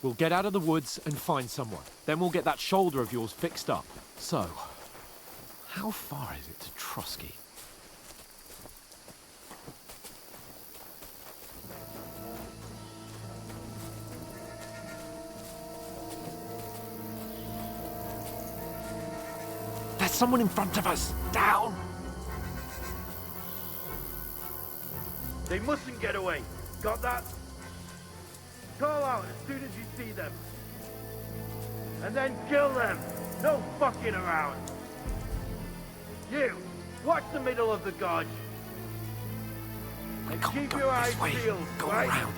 We'll get out of the woods and find someone. Then we'll get that shoulder of yours fixed up. So, how far is it to Trusky? There's someone in front of us! Down! They mustn't get away. Got that? Call out as soon as you see them. And then kill them. No fucking around. You, watch the middle of the gorge. And keep your eyes peeled, Go right? around.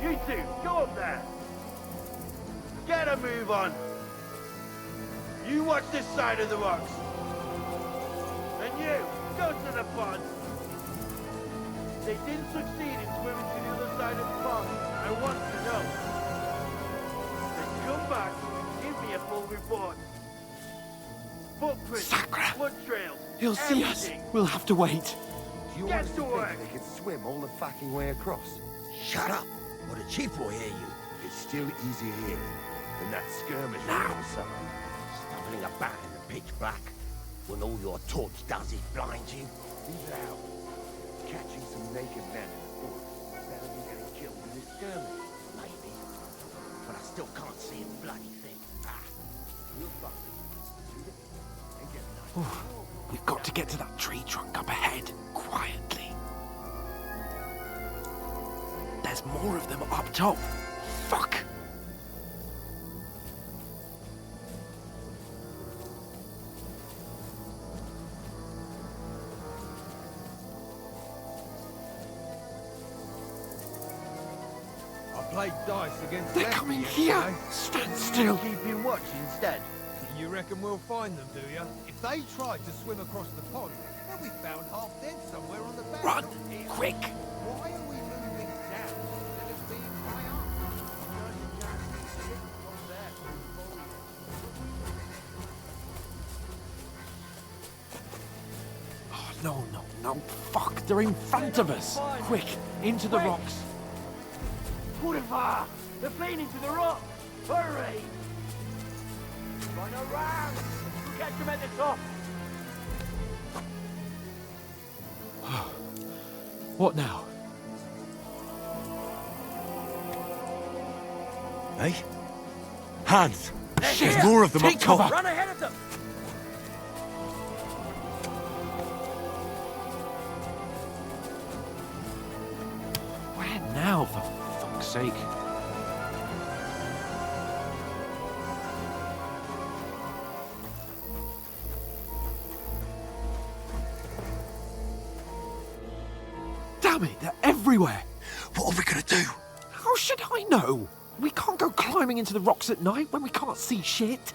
You two, go up there. Get a move on. You watch this side of the rocks. And you, go to the pond. They didn't succeed in swimming to the other side of the pond. I want to know. Then come back and give me a full report. Footprints, Sacra! blood trails, He'll see us. everything. We'll have to wait. Do you Get honestly to think work. they could swim all the fucking way across? Shut up, or the chief will hear you. It's still easier here than that skirmish Now. over the summer. Stumbling about in the pitch black, when all your torch does is blind you. Leave it out. Catching some naked men in the forest better than getting killed in this skirmish. Maybe. But I still can't see a bloody thing. Ah, We'll find it. And get nice. We've got to get to that tree trunk up ahead, quietly. There's more of them up top. Fuck! I played dice against They're Lefty coming yesterday. here! Stand still! Keeping watch instead. You reckon we'll find them, do you? If they tried to swim across the pond, they'll be found half dead somewhere on the bank. Run! not here. Quick! Why are we moving down instead of being high up? Oh, no. Fuck, they're in front of us! Quick, into the rocks. Purifa! They're playing into the rock! Hurry! Run around! We'll catch them at the top! What now? Hey? Hans! Shit! There's more of them Take up top! cover! Run ahead of them! Where now, for fuck's sake? Damn it, they're everywhere! what are we gonna do? How should I know? We can't go climbing into the rocks at night when we can't see shit.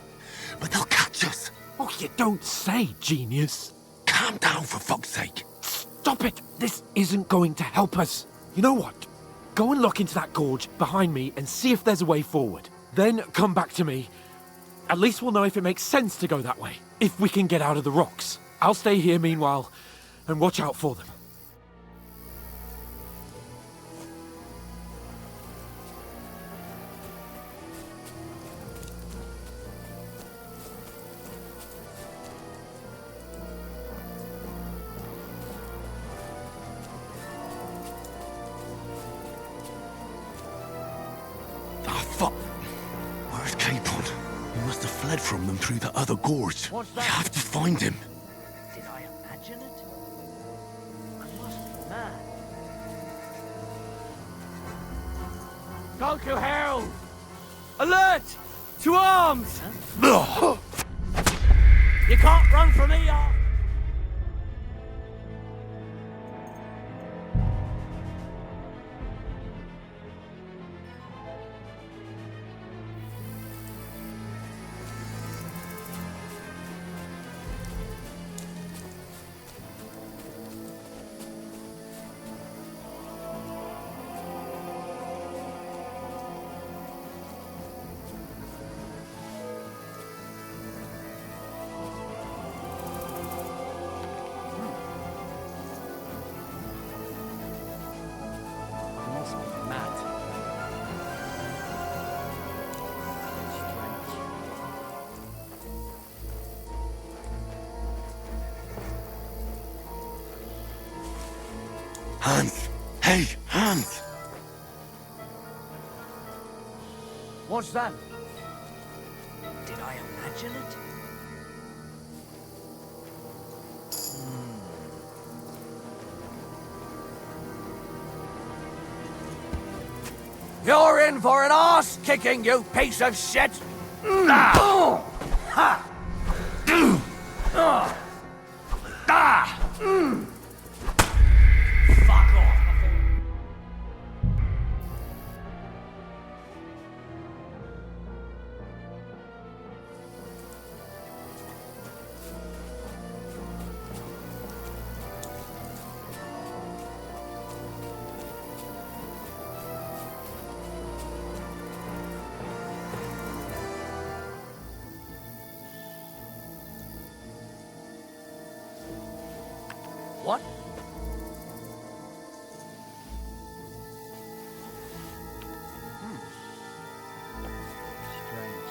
But they'll catch us. Oh, you don't say, genius. Calm down, for fuck's sake. Stop it! This isn't going to help us. You know what? Go and look into that gorge behind me and see if there's a way forward. Then come back to me. At least we'll know if it makes sense to go that way. If we can get out of the rocks. I'll stay here meanwhile and watch out for them. Ah, fuck. Where's Capon? He must have fled from them through the other gorge. What's We that? have to find him. Did I imagine it? I must be mad. Call to Herald! Alert! To arms! You can't run from me, y'all! Hans! Hey, Hans! What's that? Did I imagine it? You're in for an arse kicking, you piece of shit! Fuck off! What? Strange.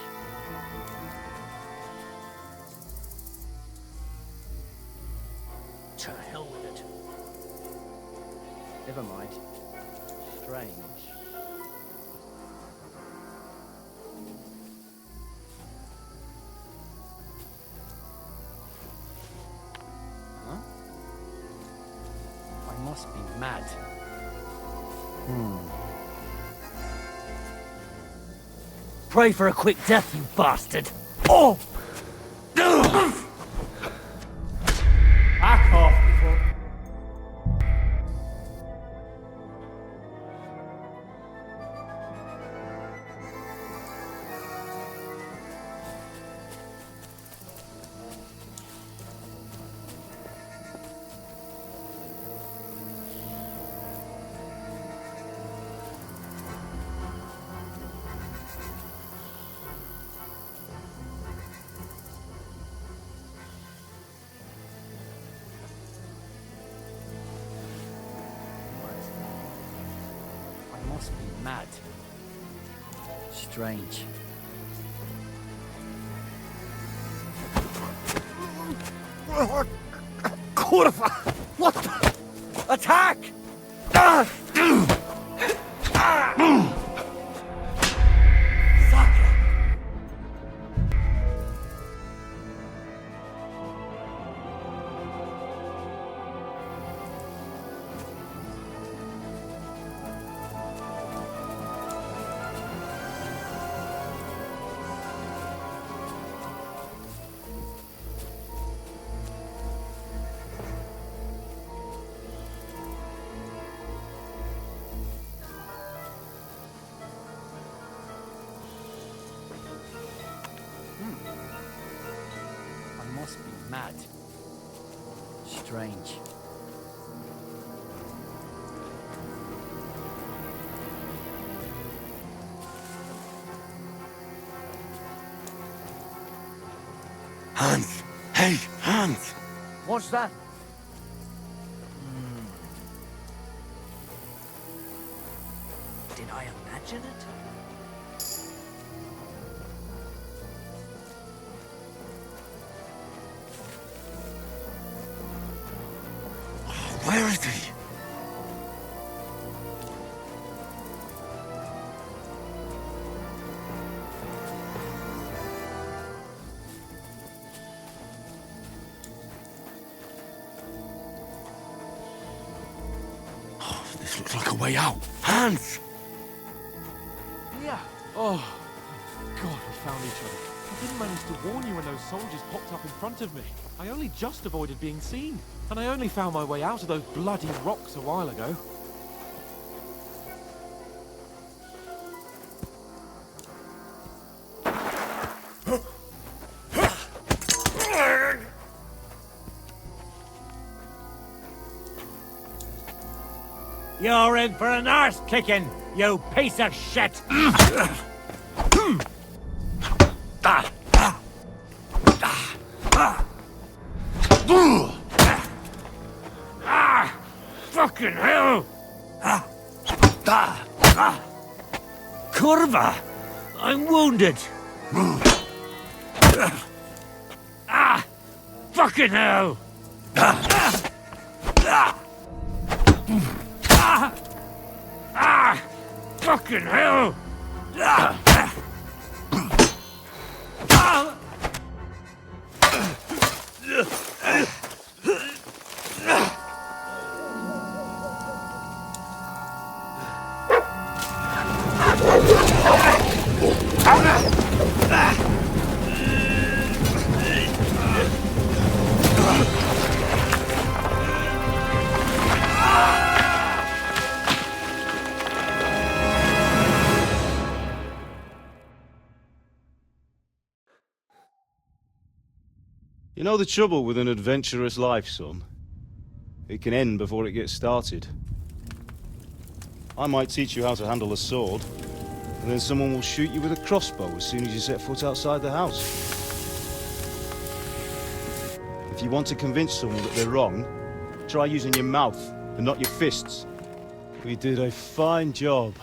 To hell with it. Never mind. Strange. I must be mad. Pray for a quick death, you bastard! Oh! Back off before... I must be mad. Strange. Kurva! What the? Attack! I must be mad. Strange. Hans! Hey, Hans! What's that? Did I imagine it? Where is he? Oh, this looks like a way out. Hans! Yeah. Oh, God, we found each other. I didn't manage to warn you when those soldiers popped up in front of me. I only just avoided being seen. And I only found my way out of those bloody rocks a while ago. You're in for an arse kicking, you piece of shit! Fucking hell! Kurva! I'm wounded! Fucking hell! Fucking hell! You know the trouble with an adventurous life, son? It can end before it gets started. I might teach you how to handle a sword, and then someone will shoot you with a crossbow as soon as you set foot outside the house. If you want to convince someone that they're wrong, try using your mouth and not your fists. We did a fine job.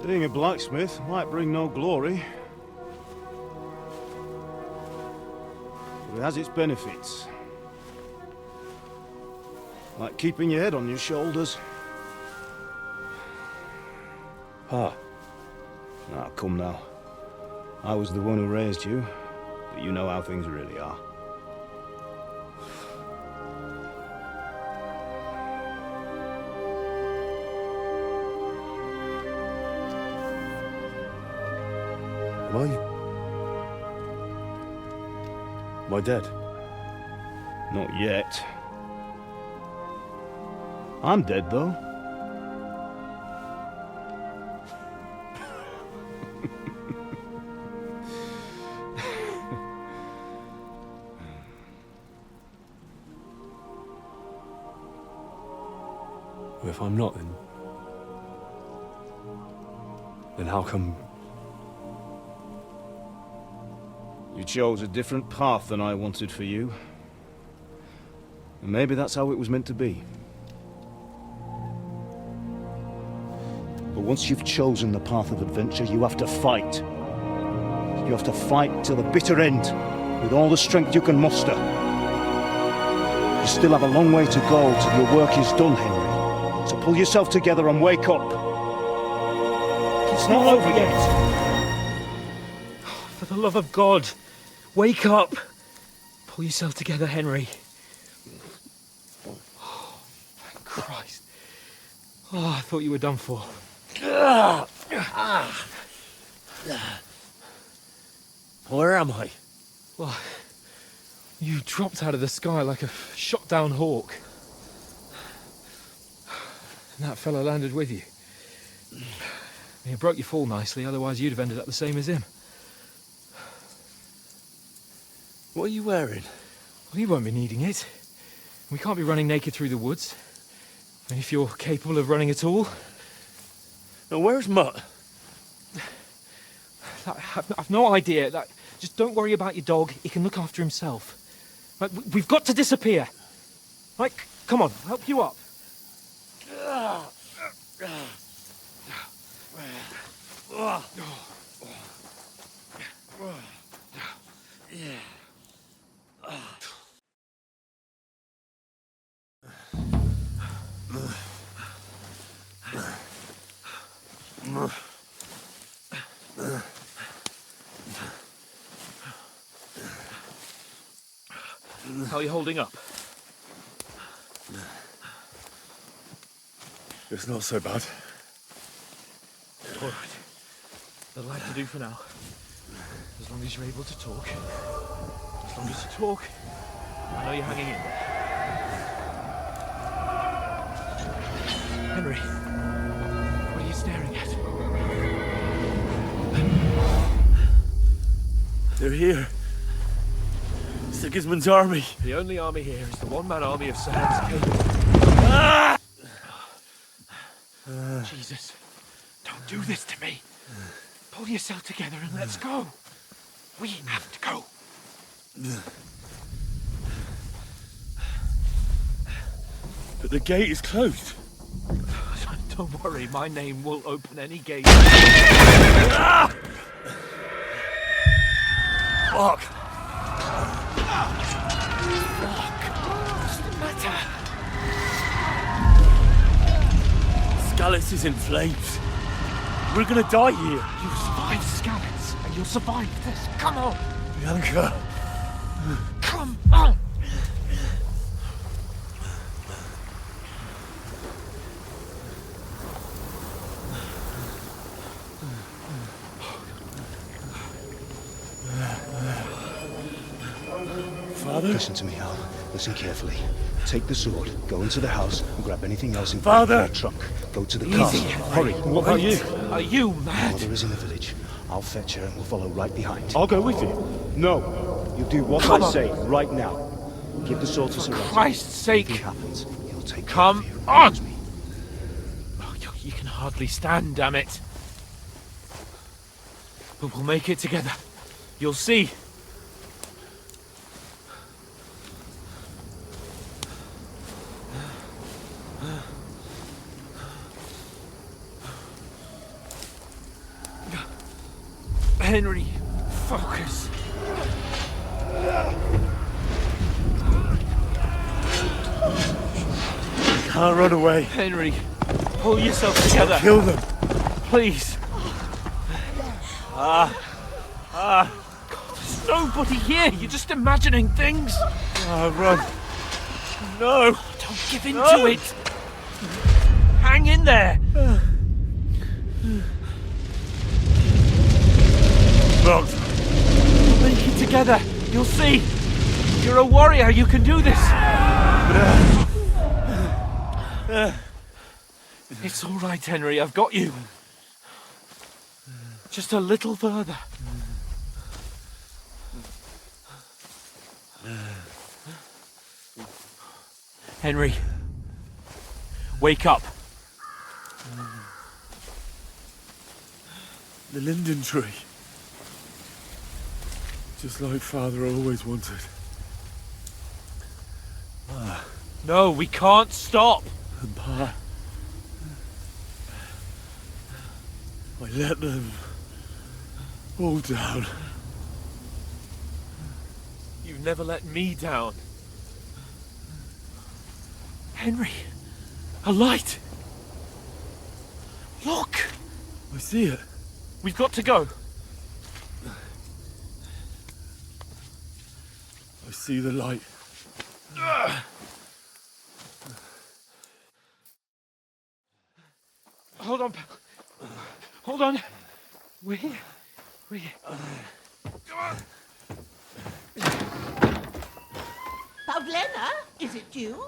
Being a blacksmith might bring no glory, but it has its benefits. Like keeping your head on your shoulders. Ah, come now. I was the one who raised you, but you know how things really are. Am I dead? Not yet. I'm dead, though. Well, if I'm not, then how come... You chose a different path than I wanted for you. And maybe that's how it was meant to be. But once you've chosen the path of adventure, you have to fight. You have to fight till the bitter end, with all the strength you can muster. You still have a long way to go till your work is done, Henry. So pull yourself together and wake up. It's not over yet. For the love of God, wake up! Pull yourself together, Henry. Oh, thank Christ. Oh, I thought you were done for. Where am I? Well, you dropped out of the sky like a shot-down hawk. And that fella landed with you. He broke your fall nicely, otherwise you'd have ended up the same as him. What are you wearing? Well, you won't be needing it. We can't be running naked through the woods. I mean, if you're capable of running at all. Now, where's Mutt? I've no idea. Just don't worry about your dog. He can look after himself. Right, we've got to disappear. Right, come on, I'll help you up. How are you holding up? It's not so bad. All right. That'll have to do for now. As long as you're able to talk. As long as you talk, I know you're hanging in there. Henry, what are you staring at? They're here. Sigismund's army. The only army here is the one-man army of Sir Henry. Jesus, don't do this to me. Pull yourself together and let's go. We have to go. But the gate is closed. Don't worry, my name will open any gate. Fuck! What's the matter? Scallis is in flames. We're gonna die here. You survived Scallis, and you'll survive this. Come on! Bianca. Come on! Father? Listen to me, Al. Listen carefully. Take the sword, go into the house, and grab anything else in Father! the trunk. Go to the car. Hurry. What about you? Are you mad? Mother is in the village. I'll fetch her and we'll follow right behind. I'll go with you. No. You do what Come I on. say right now. Give the sword to For Serenity. Christ's sake! If anything happens, he'll take Come care of you. on. Promise me. Oh, you can hardly stand, damn it. But we'll make it together. You'll see. Henry, focus. Can't run away. Henry, pull yourself together. Kill them. Please. There's nobody here. You're just imagining things. Run. No. Don't give in to it. Hang in there. Locked. We'll make it together. You'll see. You're a warrior. You can do this. It's all right, Henry. I've got you. Just a little further. Henry, wake up. The linden tree. Just like Father always wanted. No, we can't stop. And Pa. I let them all down. You've never let me down. Henry, a light. Look, I see it. we've got to go. I see the light. Hold on, pal. Hold on. We're here. We're here. Pavlena, is it you?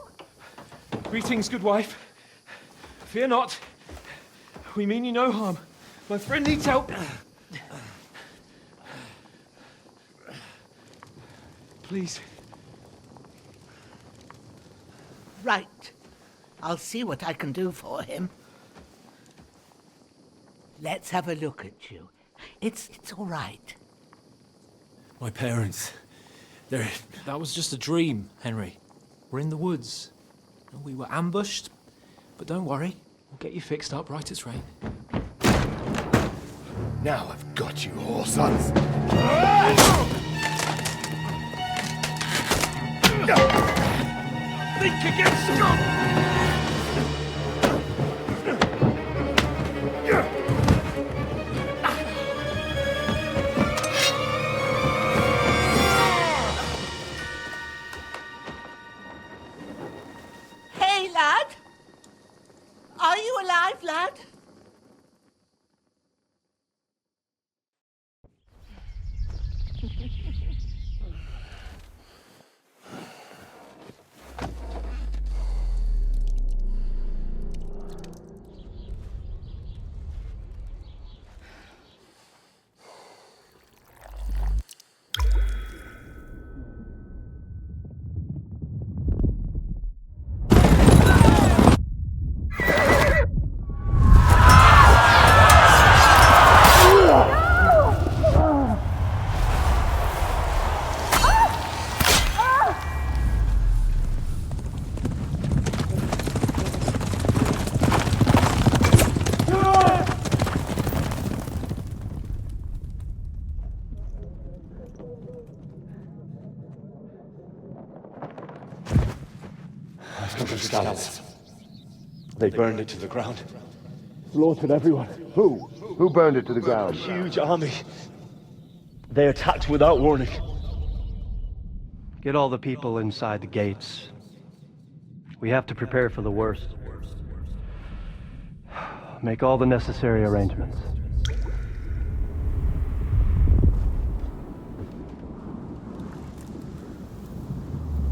Greetings, good wife. Fear not. We mean you no harm. My friend needs help. Please. Right. I'll see what I can do for him. Let's have a look at you. It's all right. My parents, they're... That was just a dream, Henry. We're in the woods. We were ambushed, but don't worry. We'll get you fixed up right as rain. Now I've got you, whoresons. Think against God! Hey, lad! Are you alive, lad? come from Scalise. They burned it to the ground. Slaughtered everyone. Who? Who burned it to the ground? Huge army. They attacked without warning. Get all the people inside the gates. We have to prepare for the worst. Make all the necessary arrangements.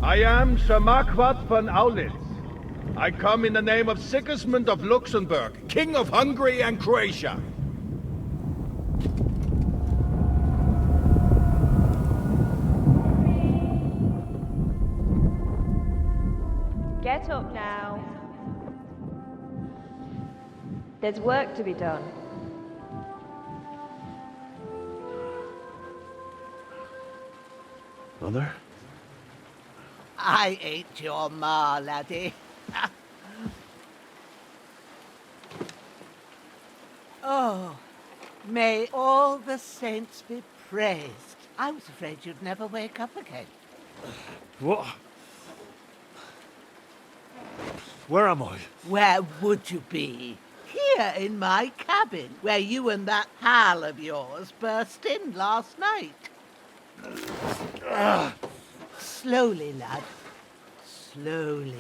I am Sir Marquardt von Aulitz. I come in the name of Sigismund of Luxembourg, King of Hungary and Croatia. Get up now. There's work to be done. Mother? I ain't your ma, laddie. Oh, may all the saints be praised. I was afraid you'd never wake up again. What? Where am I? Where would you be? Here in my cabin, where you and that pal of yours burst in last night. Slowly, lad. Slowly.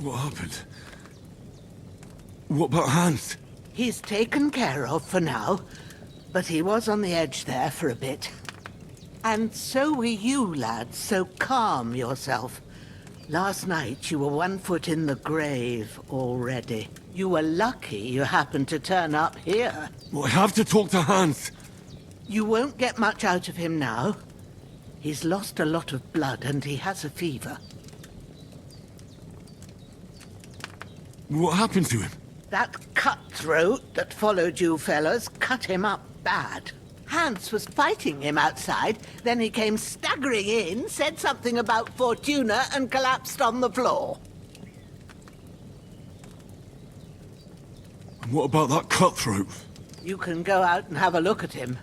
What happened? What about Hans? He's taken care of for now, but he was on the edge there for a bit. And so were you, lad, so calm yourself. Last night you were 1 foot in the grave already. You were lucky you happened to turn up here. Well, I have to talk to Hans. You won't get much out of him now. He's lost a lot of blood and he has a fever. What happened to him? That cutthroat that followed you fellas cut him up bad. Hans was fighting him outside, then he came staggering in, said something about Fortuna and collapsed on the floor. And what about that cutthroat? You can go out and have a look at him.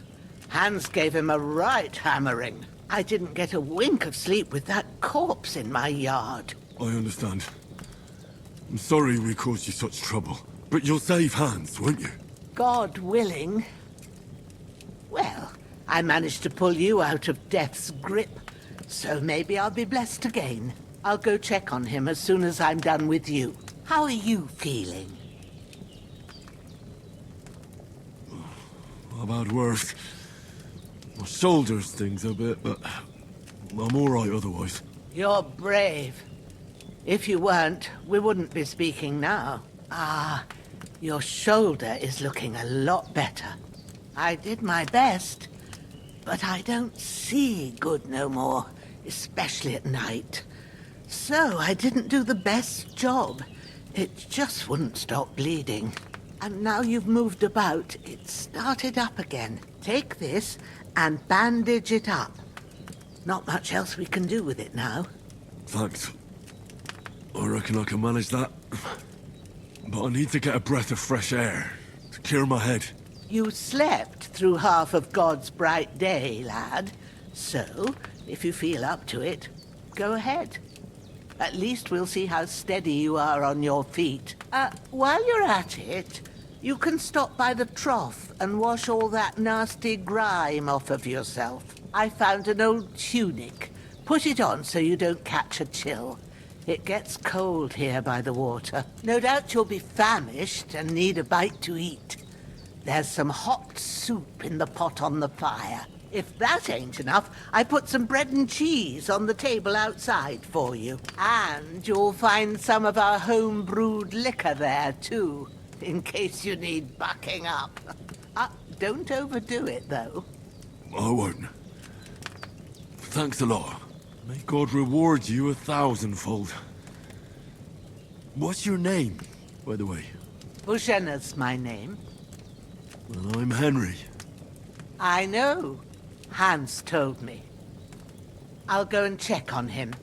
Hans gave him a right hammering. I didn't get a wink of sleep with that corpse in my yard. I understand. I'm sorry we caused you such trouble. But you'll save Hans, won't you? God willing. Well, I managed to pull you out of death's grip, so maybe I'll be blessed again. I'll go check on him as soon as I'm done with you. How are you feeling? I've had worse. My shoulder stings a bit, but I'm all right otherwise. You're brave. If you weren't, we wouldn't be speaking now. Ah, your shoulder is looking a lot better. I did my best, but I don't see good no more, especially at night. So I didn't do the best job. It just wouldn't stop bleeding. And now you've moved about, it started up again. Take this and bandage it up. Not much else we can do with it now. Thanks. I reckon I can manage that. But I need to get a breath of fresh air to clear my head. You slept through half of God's bright day, lad. So, if you feel up to it, go ahead. At least we'll see how steady you are on your feet. While you're at it, you can stop by the trough and wash all that nasty grime off of yourself. I found an old tunic. Put it on so you don't catch a chill. It gets cold here by the water. No doubt you'll be famished and need a bite to eat. There's some hot soup in the pot on the fire. If that ain't enough, I put some bread and cheese on the table outside for you. And you'll find some of our home-brewed liquor there, too, in case you need bucking up. Don't overdo it, though. I won't. Thanks a lot. May God reward you 1,000-fold. What's your name, by the way? Bushenna's my name. Well, I'm Henry. I know. Hans told me. I'll go and check on him.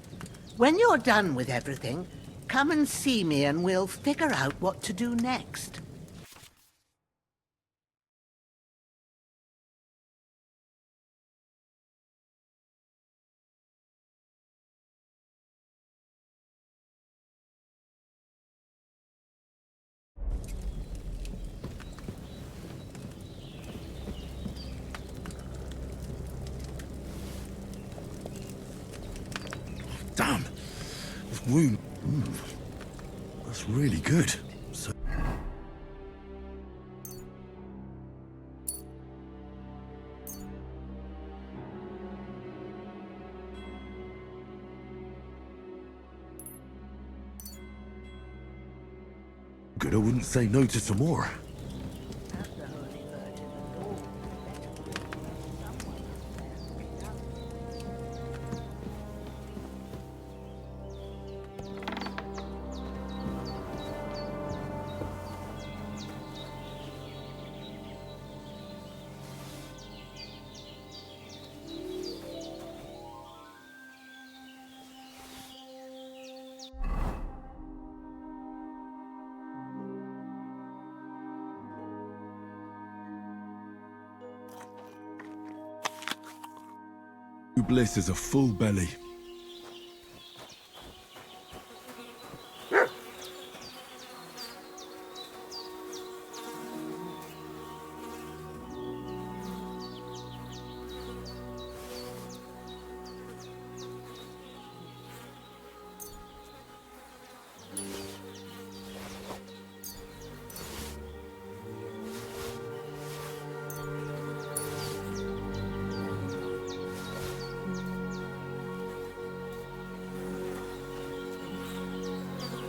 When you're done with everything, come and see me and we'll figure out what to do next. Damn! This wound... That's really good. So... Good, I wouldn't say no to some more. Bliss is a full belly.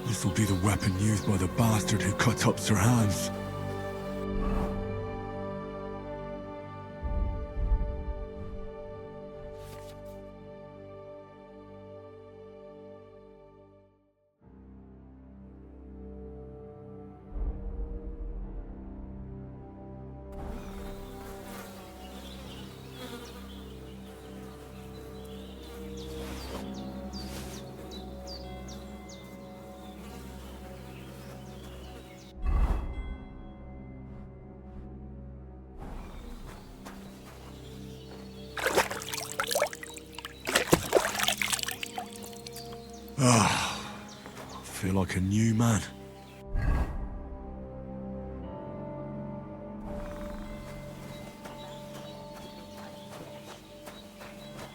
This will be the weapon used by the bastard who cut up Sir Hans. I feel like a new man.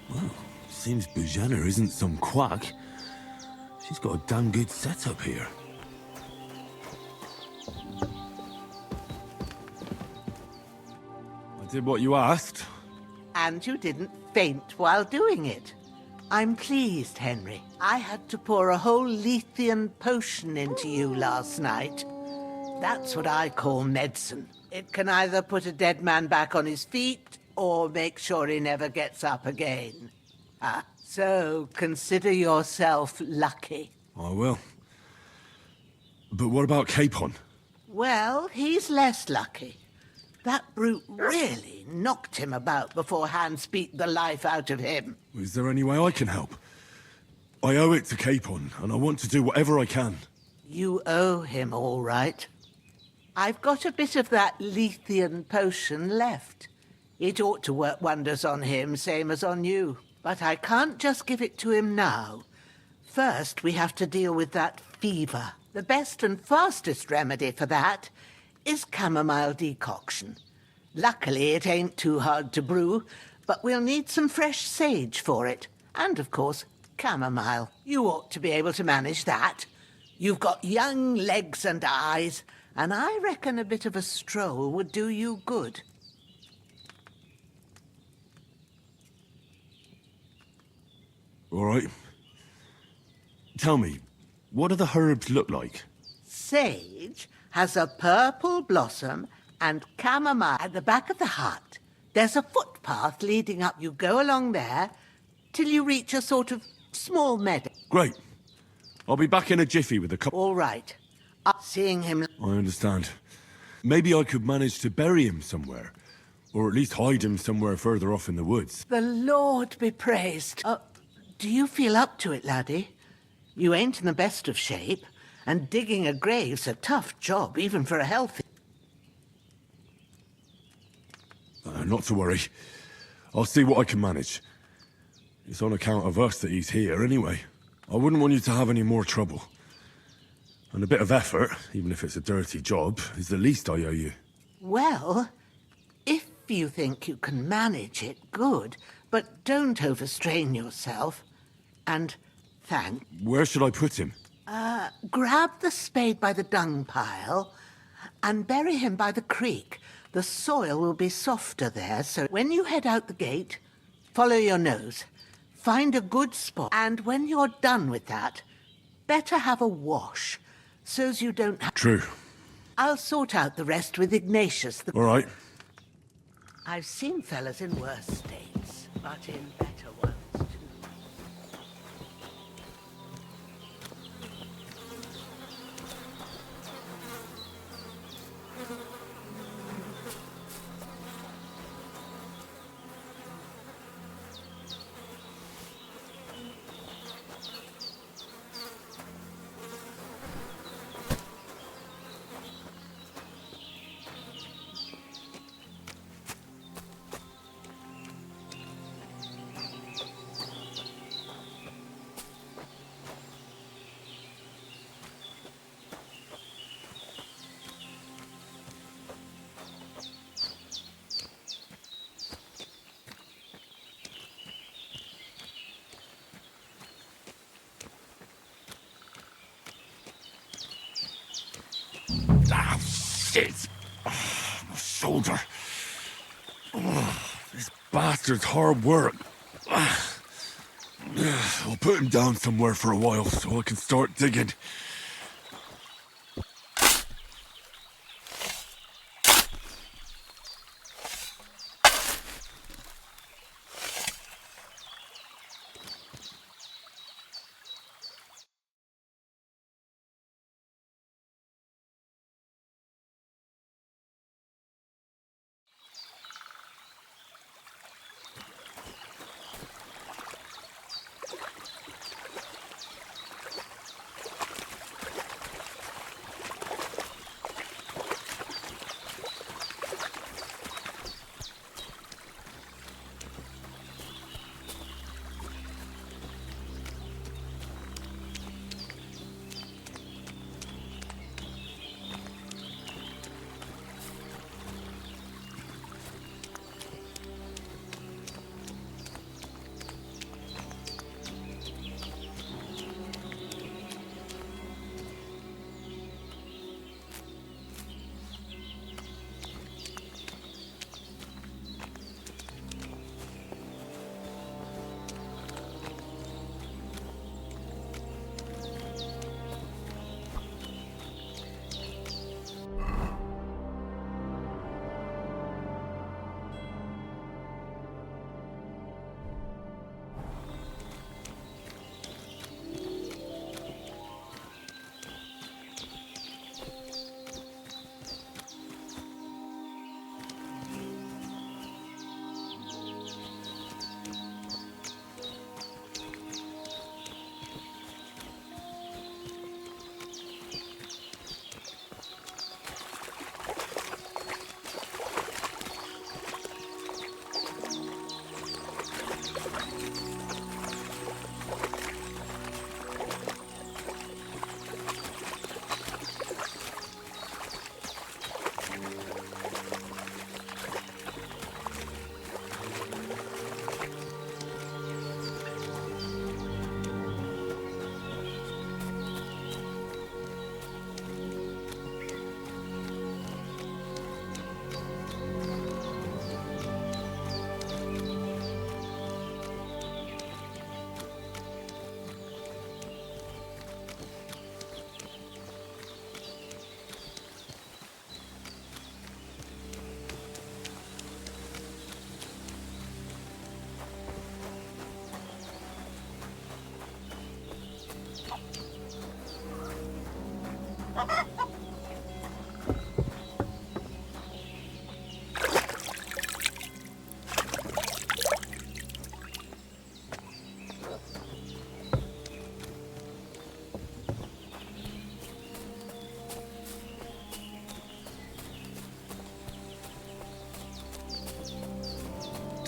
Well, seems Bujana isn't some quack. She's got a damn good setup here. I did what you asked. And you didn't faint while doing it. I'm pleased, Henry. I had to pour a whole Lethean potion into you last night. That's what I call medicine. It can either put a dead man back on his feet, or make sure he never gets up again. So consider yourself lucky. I will. But what about Capon? Well, he's less lucky. That brute really knocked him about before Hans beat the life out of him. Is there any way I can help? I owe it to Capon, and I want to do whatever I can. You owe him, all right. I've got a bit of that Lethean potion left. It ought to work wonders on him, same as on you. But I can't just give it to him now. First, we have to deal with that fever. The best and fastest remedy for that is chamomile decoction. Luckily, it ain't too hard to brew, but we'll need some fresh sage for it. And, of course, chamomile. You ought to be able to manage that. You've got young legs and eyes, and I reckon a bit of a stroll would do you good. All right. Tell me, what do the herbs look like? Sage has a purple blossom and chamomile at the back of the hut. There's a footpath leading up. You go along there till you reach a sort of small meadow. Great. I'll be back in a jiffy with a couple... All right. Seeing him... I understand. Maybe I could manage to bury him somewhere. Or at least hide him somewhere further off in the woods. The Lord be praised. Do you feel up to it, laddie? You ain't in the best of shape, and digging a grave's a tough job, even for a healthy... Not to worry. I'll see what I can manage. It's on account of us that he's here anyway. I wouldn't want you to have any more trouble. And a bit of effort, even if it's a dirty job, is the least I owe you. Well, if you think you can manage it, good. But don't overstrain yourself. And thank... Where should I put him? Grab the spade by the dung pile and bury him by the creek. The soil will be softer there, so when you head out the gate, follow your nose. Find a good spot, and when you're done with that, better have a wash, so's you don't have... True. I'll sort out the rest with Ignatius. All right. I've seen fellas in worse states, but in better ones too. Ah, shit! Oh, my shoulder. Oh, this bastard's hard work. I'll put him down somewhere for a while so I can start digging.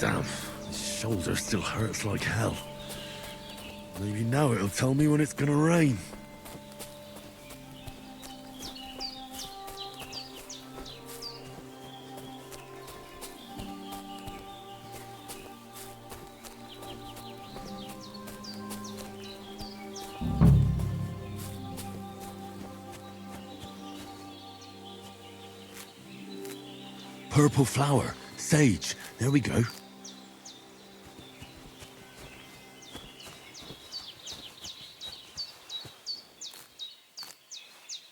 Damn, his shoulder still hurts like hell. Maybe now it'll tell me when it's gonna rain. Purple flower, sage, there we go.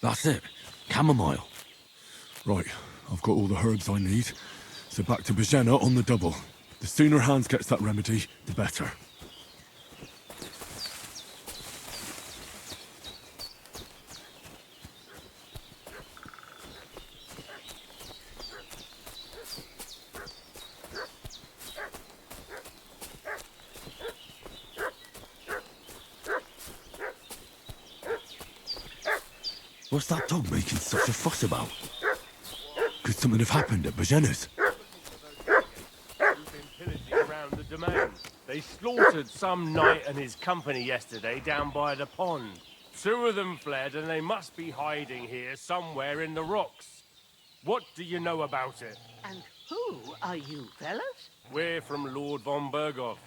That's it, chamomile. Right, I've got all the herbs I need, so back to Bajena on the double. The sooner Hans gets that remedy, the better. What's that dog making such a fuss about? Could something have happened at Bajena's? Around the domain. They slaughtered some knight and his company yesterday down by the pond. 2 of them fled and they must be hiding here somewhere in the rocks. What do you know about it? And who are you, fellas? We're from Lord von Berghoff,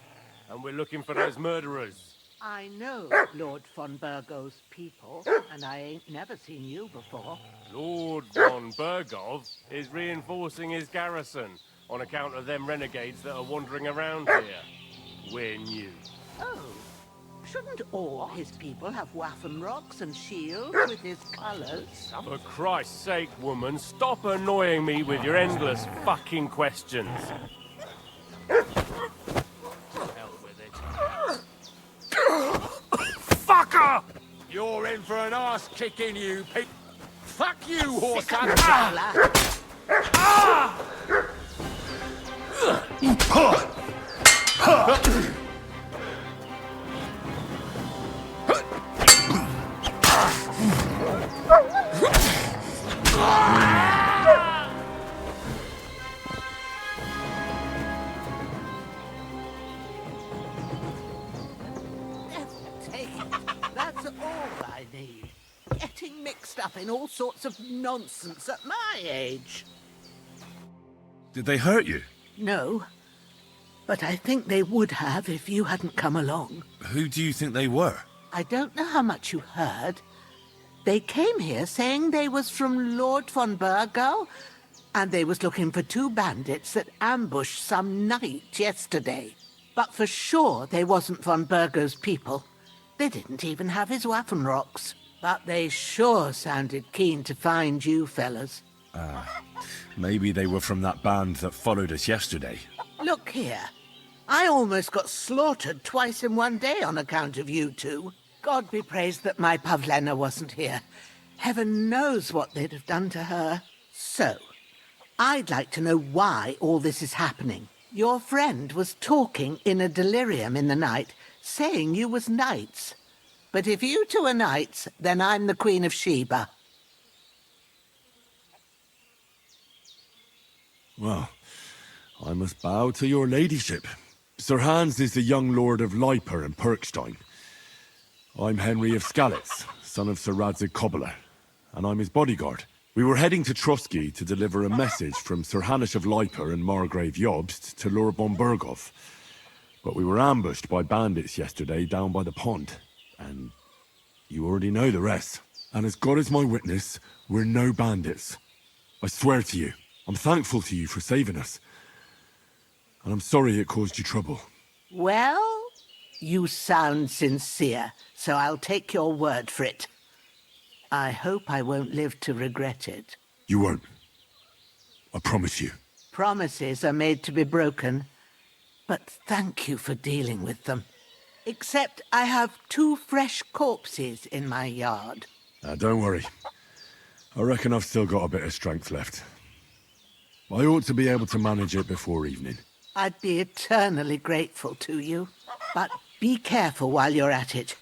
and we're looking for those murderers. I know Lord von Bergo's people, and I ain't never seen you before. Lord von Berghoff is reinforcing his garrison on account of them renegades that are wandering around here. We're new. Oh, shouldn't all his people have waffen rocks and shields with his colours? For Christ's sake, woman, stop annoying me with your endless fucking questions. Fucker! You're in for an arse kicking, you pig. Fuck you, horse hunter! That's all I need. Getting mixed up in all sorts of nonsense at my age. Did they hurt you? No, but I think they would have if you hadn't come along. Who do you think they were? I don't know how much you heard. They came here saying they was from Lord von Bergo, and they was looking for 2 bandits that ambushed some knight yesterday. But for sure they wasn't von Bergo's people. They didn't even have his waffen rocks. But they sure sounded keen to find you fellas. Maybe they were from that band that followed us yesterday. Look here. I almost got slaughtered twice in one day on account of you 2. God be praised that my Pavlena wasn't here. Heaven knows what they'd have done to her. So, I'd like to know why all this is happening. Your friend was talking in a delirium in the night, saying you was knights. But if you 2 are knights, then I'm the Queen of Sheba. Well, I must bow to your ladyship. Sir Hans is the young lord of Leiper and Perkstein. I'm Henry of Skalitz, son of Sir Radzig Cobbler, and I'm his bodyguard. We were heading to Trusky to deliver a message from Sir Hanish of Leiper and Margrave Jobst to Lord von Berghoff. But we were ambushed by bandits yesterday down by the pond, and you already know the rest. And as God is my witness, we're no bandits. I swear to you, I'm thankful to you for saving us. And I'm sorry it caused you trouble. Well, you sound sincere, so I'll take your word for it. I hope I won't live to regret it. You won't. I promise you. Promises are made to be broken, but thank you for dealing with them. Except I have 2 fresh corpses in my yard. Don't worry. I reckon I've still got a bit of strength left. I ought to be able to manage it before evening. I'd be eternally grateful to you. But be careful while you're at it.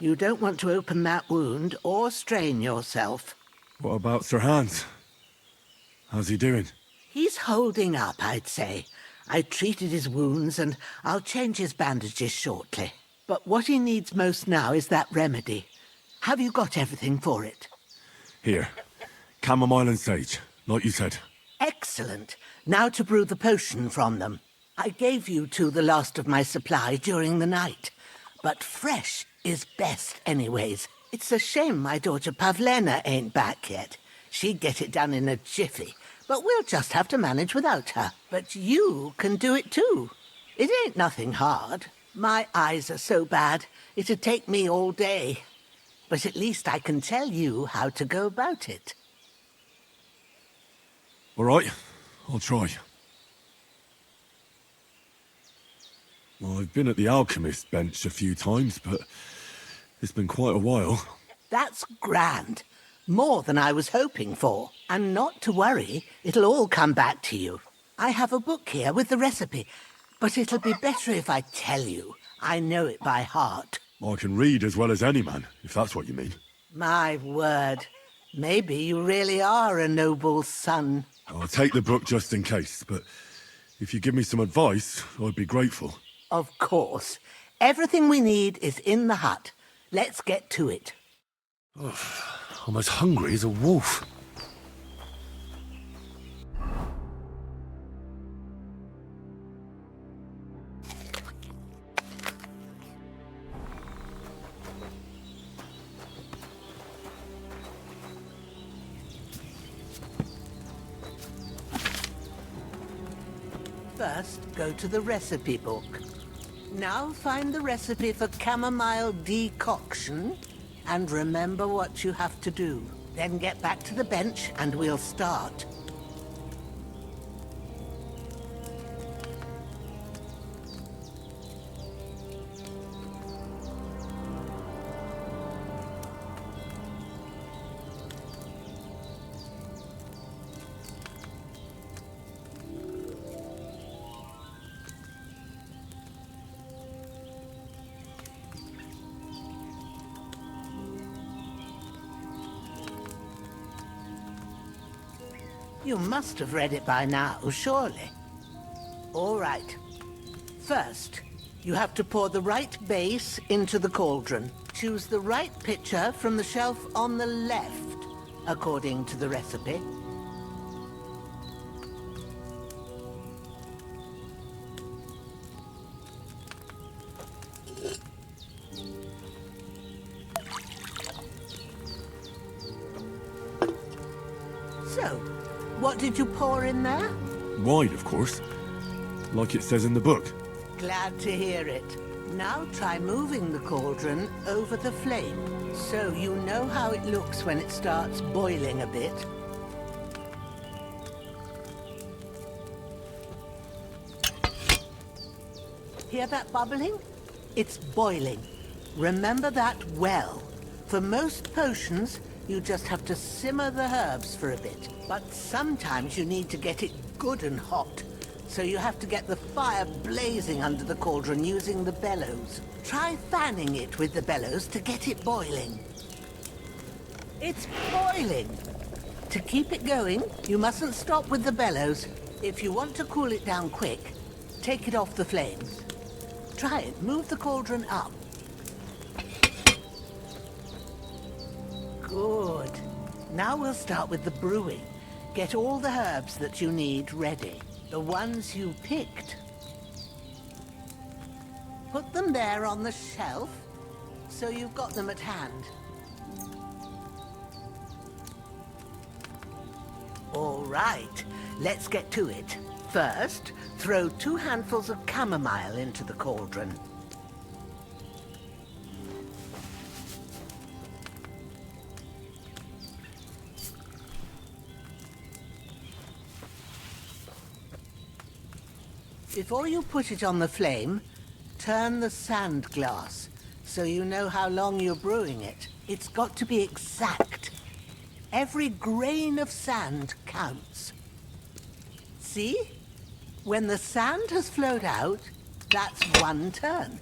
You don't want to open that wound or strain yourself. What about Sir Hans? How's he doing? He's holding up, I'd say. I treated his wounds and I'll change his bandages shortly. But what he needs most now is that remedy. Have you got everything for it? Here. Chamomile and sage, like you said. Excellent. Now to brew the potion from them. I gave you two the last of my supply during the night. But fresh is best anyways. It's a shame my daughter Pavlena ain't back yet. She'd get it done in a jiffy. But we'll just have to manage without her. But you can do it too. It ain't nothing hard. My eyes are so bad, it'd take me all day. But at least I can tell you how to go about it. All right, I'll try. Well, I've been at the alchemist bench a few times, but it's been quite a while. That's grand. More than I was hoping for. And not to worry, it'll all come back to you. I have a book here with the recipe, but it'll be better if I tell you. I know it by heart. I can read as well as any man, if that's what you mean. My word. Maybe you really are a noble son. I'll take the book just in case, but if you give me some advice, I'd be grateful. Of course. Everything we need is in the hut. Let's get to it. I'm as hungry as a wolf. First, go to the recipe book. Now find the recipe for chamomile decoction and remember what you have to do. Then get back to the bench and we'll start. You must have read it by now, surely. All right. First, you have to pour the right base into the cauldron. Choose the right pitcher from the shelf on the left, according to the recipe. So, what did you pour in there? Wine, of course. Like it says in the book. Glad to hear it. Now try moving the cauldron over the flame, so you know how it looks when it starts boiling a bit. Hear that bubbling? It's boiling. Remember that well. For most potions, you just have to simmer the herbs for a bit. But sometimes you need to get it good and hot. So you have to get the fire blazing under the cauldron using the bellows. Try fanning it with the bellows to get it boiling. It's boiling! To keep it going, you mustn't stop with the bellows. If you want to cool it down quick, take it off the flames. Try it. Move the cauldron up. Good. Now we'll start with the brewing. Get all the herbs that you need ready. The ones you picked. Put them there on the shelf, so you've got them at hand. All right, let's get to it. First, throw 2 handfuls of chamomile into the cauldron. Before you put it on the flame, turn the sand glass, so you know how long you're brewing it. It's got to be exact. Every grain of sand counts. See? When the sand has flowed out, that's 1 turn.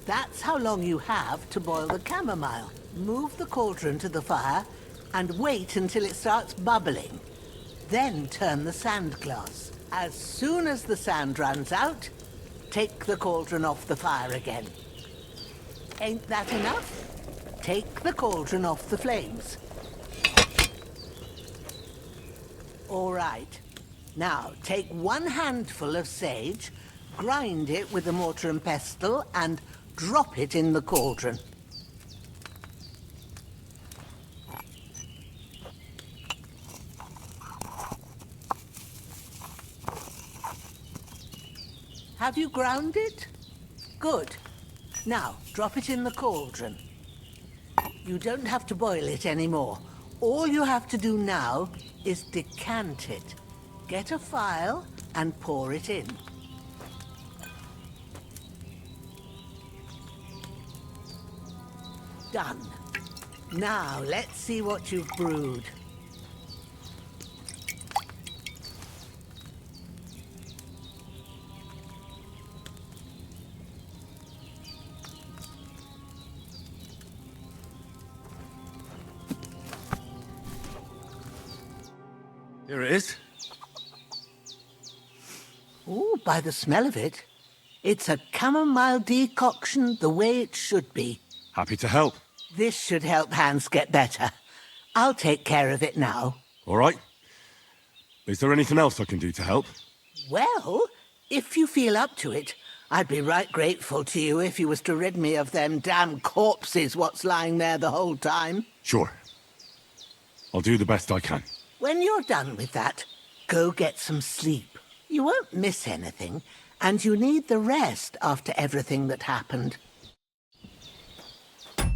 That's how long you have to boil the chamomile. Move the cauldron to the fire and wait until it starts bubbling. Then turn the sand glass. As soon as the sand runs out, take the cauldron off the fire again. Ain't that enough? Take the cauldron off the flames. All right. Now, take 1 handful of sage, grind it with a mortar and pestle, and drop it in the cauldron. Have you ground it? Good. Now, drop it in the cauldron. You don't have to boil it anymore. All you have to do now is decant it. Get a phial and pour it in. Done. Now, let's see what you've brewed. Here it is. Ooh, by the smell of it, it's a chamomile decoction the way it should be. Happy to help. This should help Hans get better. I'll take care of it now. All right. Is there anything else I can do to help? Well, if you feel up to it, I'd be right grateful to you if you was to rid me of them damn corpses what's lying there the whole time. Sure. I'll do the best I can. When you're done with that, go get some sleep. You won't miss anything, and you need the rest after everything that happened. With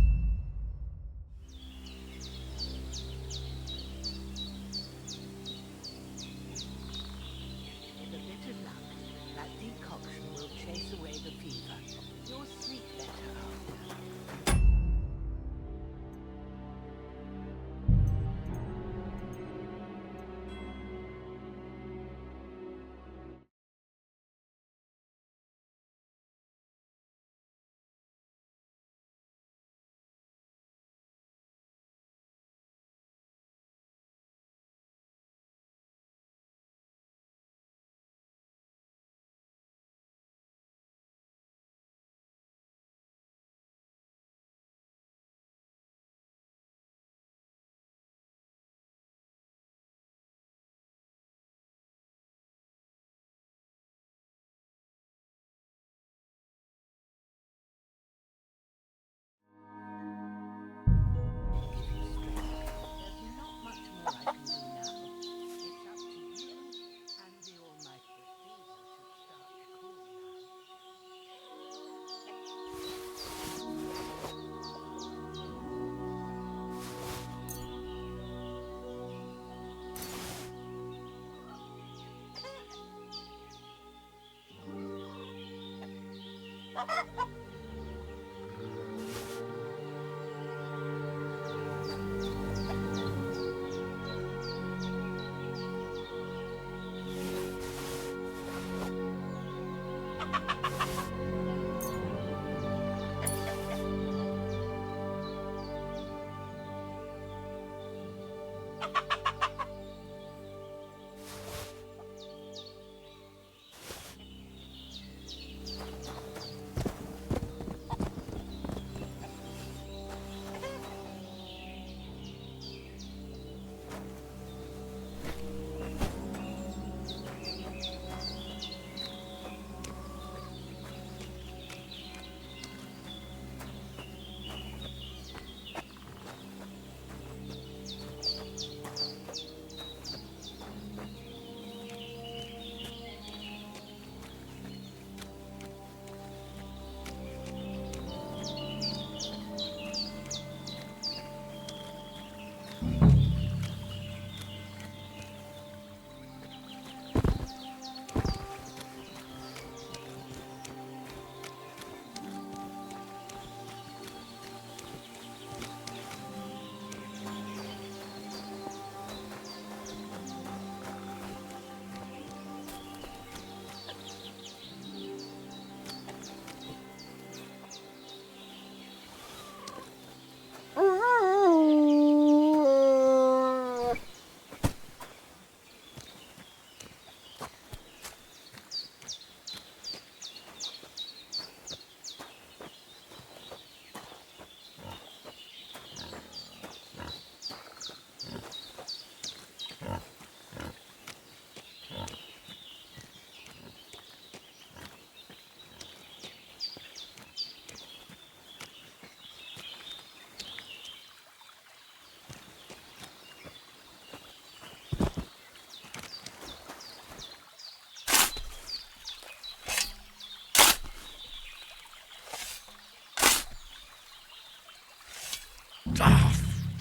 a bit of luck, that decoction will chase away the fever. You'll sleep better after.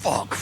Fuck.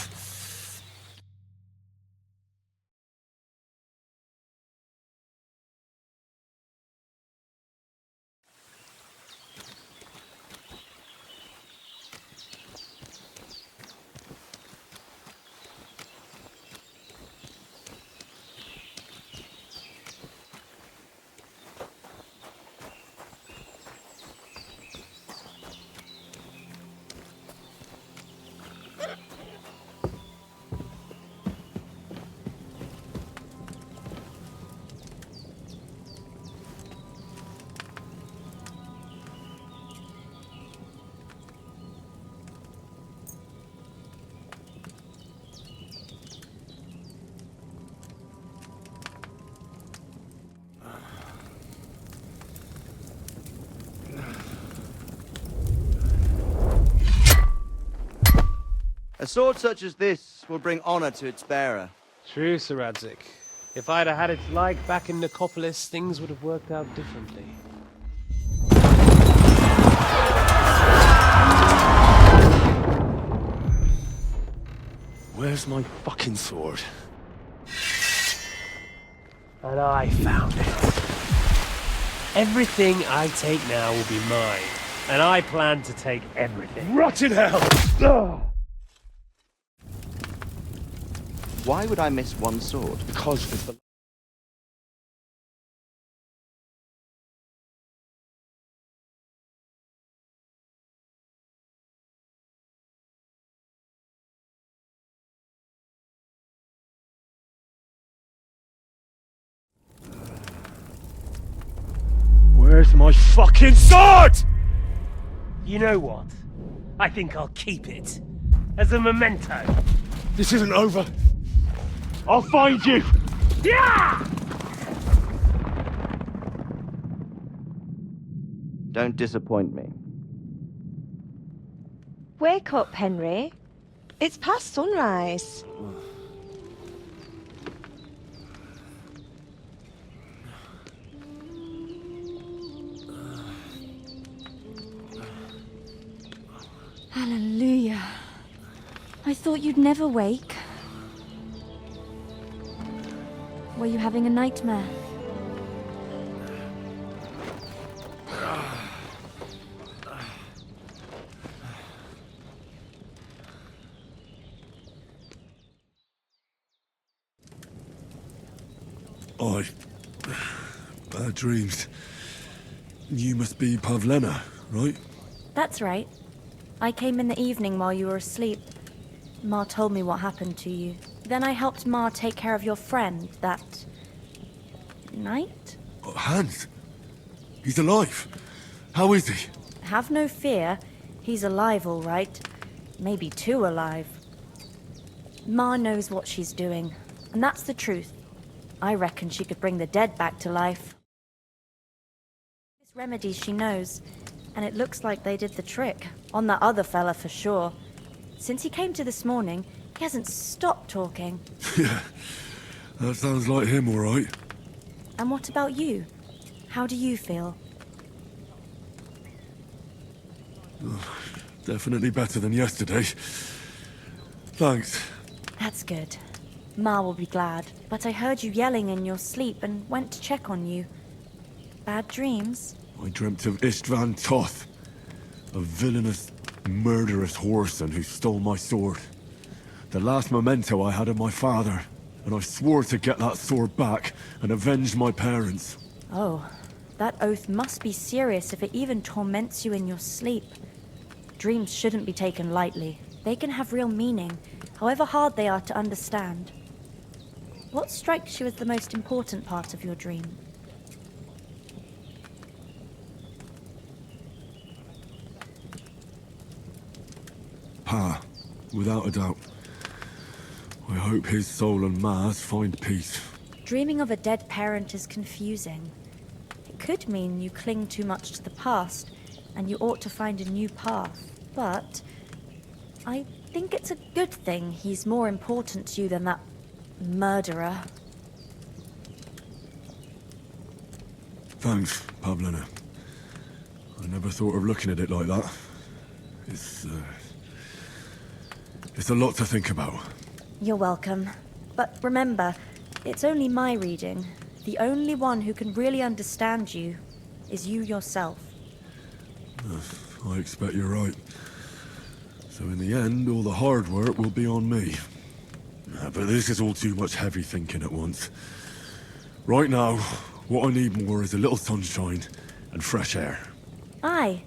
A sword such as this will bring honor to its bearer. True, Sir Radzik. If I'd have had its like back in Nicopolis, things would have worked out differently. Where's my fucking sword? And I found it. Everything I take now will be mine, and I plan to take everything. Rotten hell! Ugh. Why would I miss one sword? Because of the... Where's my fucking sword? You know what? I think I'll keep it. As a memento. This isn't over. I'll find you! Yeah! Don't disappoint me. Wake up, Henry. It's past sunrise. Hallelujah. I thought you'd never wake. Were you having a nightmare? Bad dreams. You must be Pavlena, right? That's right. I came in the evening while you were asleep. Ma told me what happened to you. Then I helped Ma take care of your friend that... night? Oh, Hans? He's alive. How is he? Have no fear. He's alive, all right. Maybe too alive. Ma knows what she's doing, and that's the truth. I reckon she could bring the dead back to life. This remedy she knows, and it looks like they did the trick. On that other fella for sure. Since he came to this morning, he hasn't stopped talking. Yeah, that sounds like him, all right. And what about you? How do you feel? Definitely better than yesterday. Thanks. That's good. Ma will be glad. But I heard you yelling in your sleep and went to check on you. Bad dreams? I dreamt of Istvan Toth, a villainous, murderous whoreson who stole my sword. The last memento I had of my father, and I swore to get that sword back and avenge my parents. Oh, that oath must be serious if it even torments you in your sleep. Dreams shouldn't be taken lightly. They can have real meaning, however hard they are to understand. What strikes you as the most important part of your dream? Pa, without a doubt. I hope his soul and Ma's find peace. Dreaming of a dead parent is confusing. It could mean you cling too much to the past, and you ought to find a new path. But I think it's a good thing he's more important to you than that murderer. Thanks, Pavlena. I never thought of looking at it like that. It's a lot to think about. You're welcome. But remember, it's only my reading. The only one who can really understand you is you yourself. I expect you're right. So in the end, all the hard work will be on me. But this is all too much heavy thinking at once. Right now, what I need more is a little sunshine and fresh air. Aye,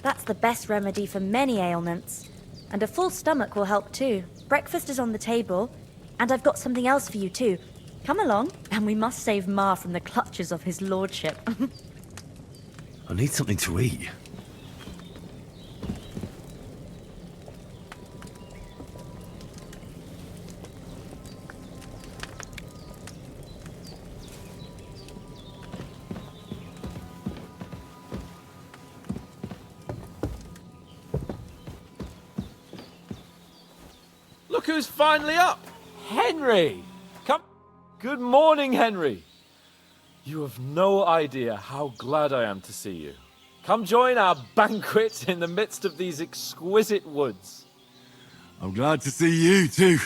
that's the best remedy for many ailments. And a full stomach will help too. Breakfast is on the table, and I've got something else for you too. Come along, and we must save Ma from the clutches of his lordship. I need something to eat. Look who's finally up! Henry! Come. Good morning, Henry. You have no idea how glad I am to see you. Come join our banquet in the midst of these exquisite woods. I'm glad to see you, too.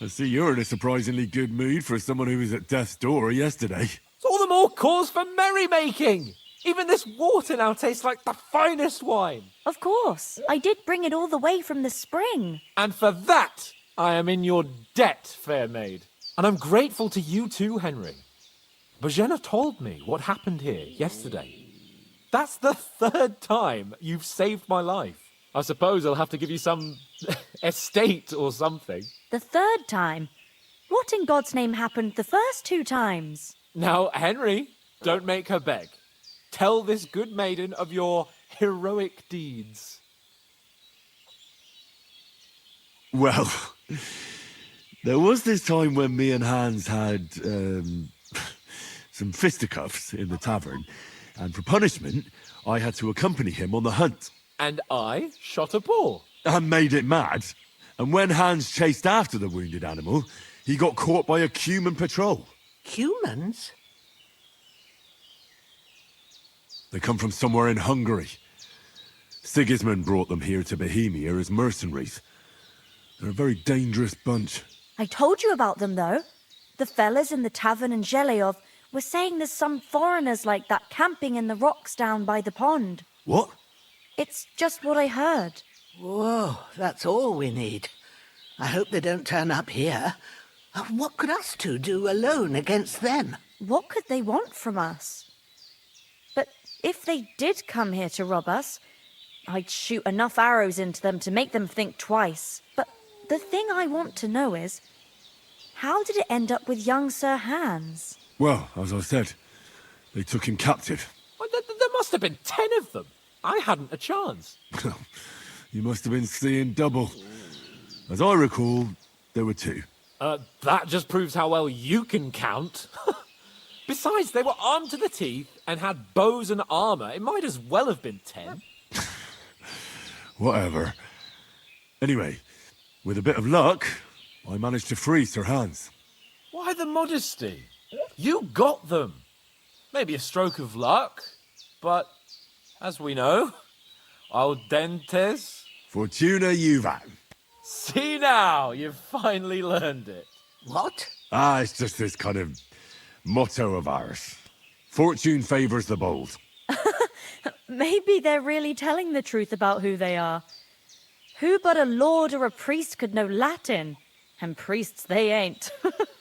I see you're in a surprisingly good mood for someone who was at death's door yesterday. It's all the more cause for merrymaking! Even this water now tastes like the finest wine. Of course. I did bring it all the way from the spring. And for that, I am in your debt, fair maid. And I'm grateful to you too, Henry. Bojena told me what happened here yesterday. That's the 3rd time you've saved my life. I suppose I'll have to give you some estate or something. The 3rd time? What in God's name happened the first 2 times? Now, Henry, don't make her beg. Tell this good maiden of your heroic deeds. Well, there was this time when me and Hans had some fisticuffs in the tavern, and for punishment, I had to accompany him on the hunt. And I shot a boar. And made it mad. And when Hans chased after the wounded animal, he got caught by a human patrol. Humans? They come from somewhere in Hungary. Sigismund brought them here to Bohemia as mercenaries. They're a very dangerous bunch. I told you about them, though. The fellas in the tavern in Zheleyov were saying there's some foreigners like that camping in the rocks down by the pond. What? It's just what I heard. Whoa, that's all we need. I hope they don't turn up here. What could us two do alone against them? What could they want from us? But if they did come here to rob us, I'd shoot enough arrows into them to make them think twice. But the thing I want to know is, how did it end up with young Sir Hans? Well, as I said, they took him captive. Well, there must have been 10 of them. I hadn't a chance. You must have been seeing double. As I recall, there were 2. That just proves how well you can count. Besides, they were armed to the teeth and had bows and armor. It might as well have been 10. Whatever. Anyway, with a bit of luck, I managed to free Sir Hans. Why the modesty? You got them. Maybe a stroke of luck, but as we know, al dentes. Fortuna juvat. See now, you've finally learned it. What? It's just this kind of motto of ours. Fortune favours the bold. Maybe they're really telling the truth about who they are. Who but a lord or a priest could know Latin? And priests they ain't.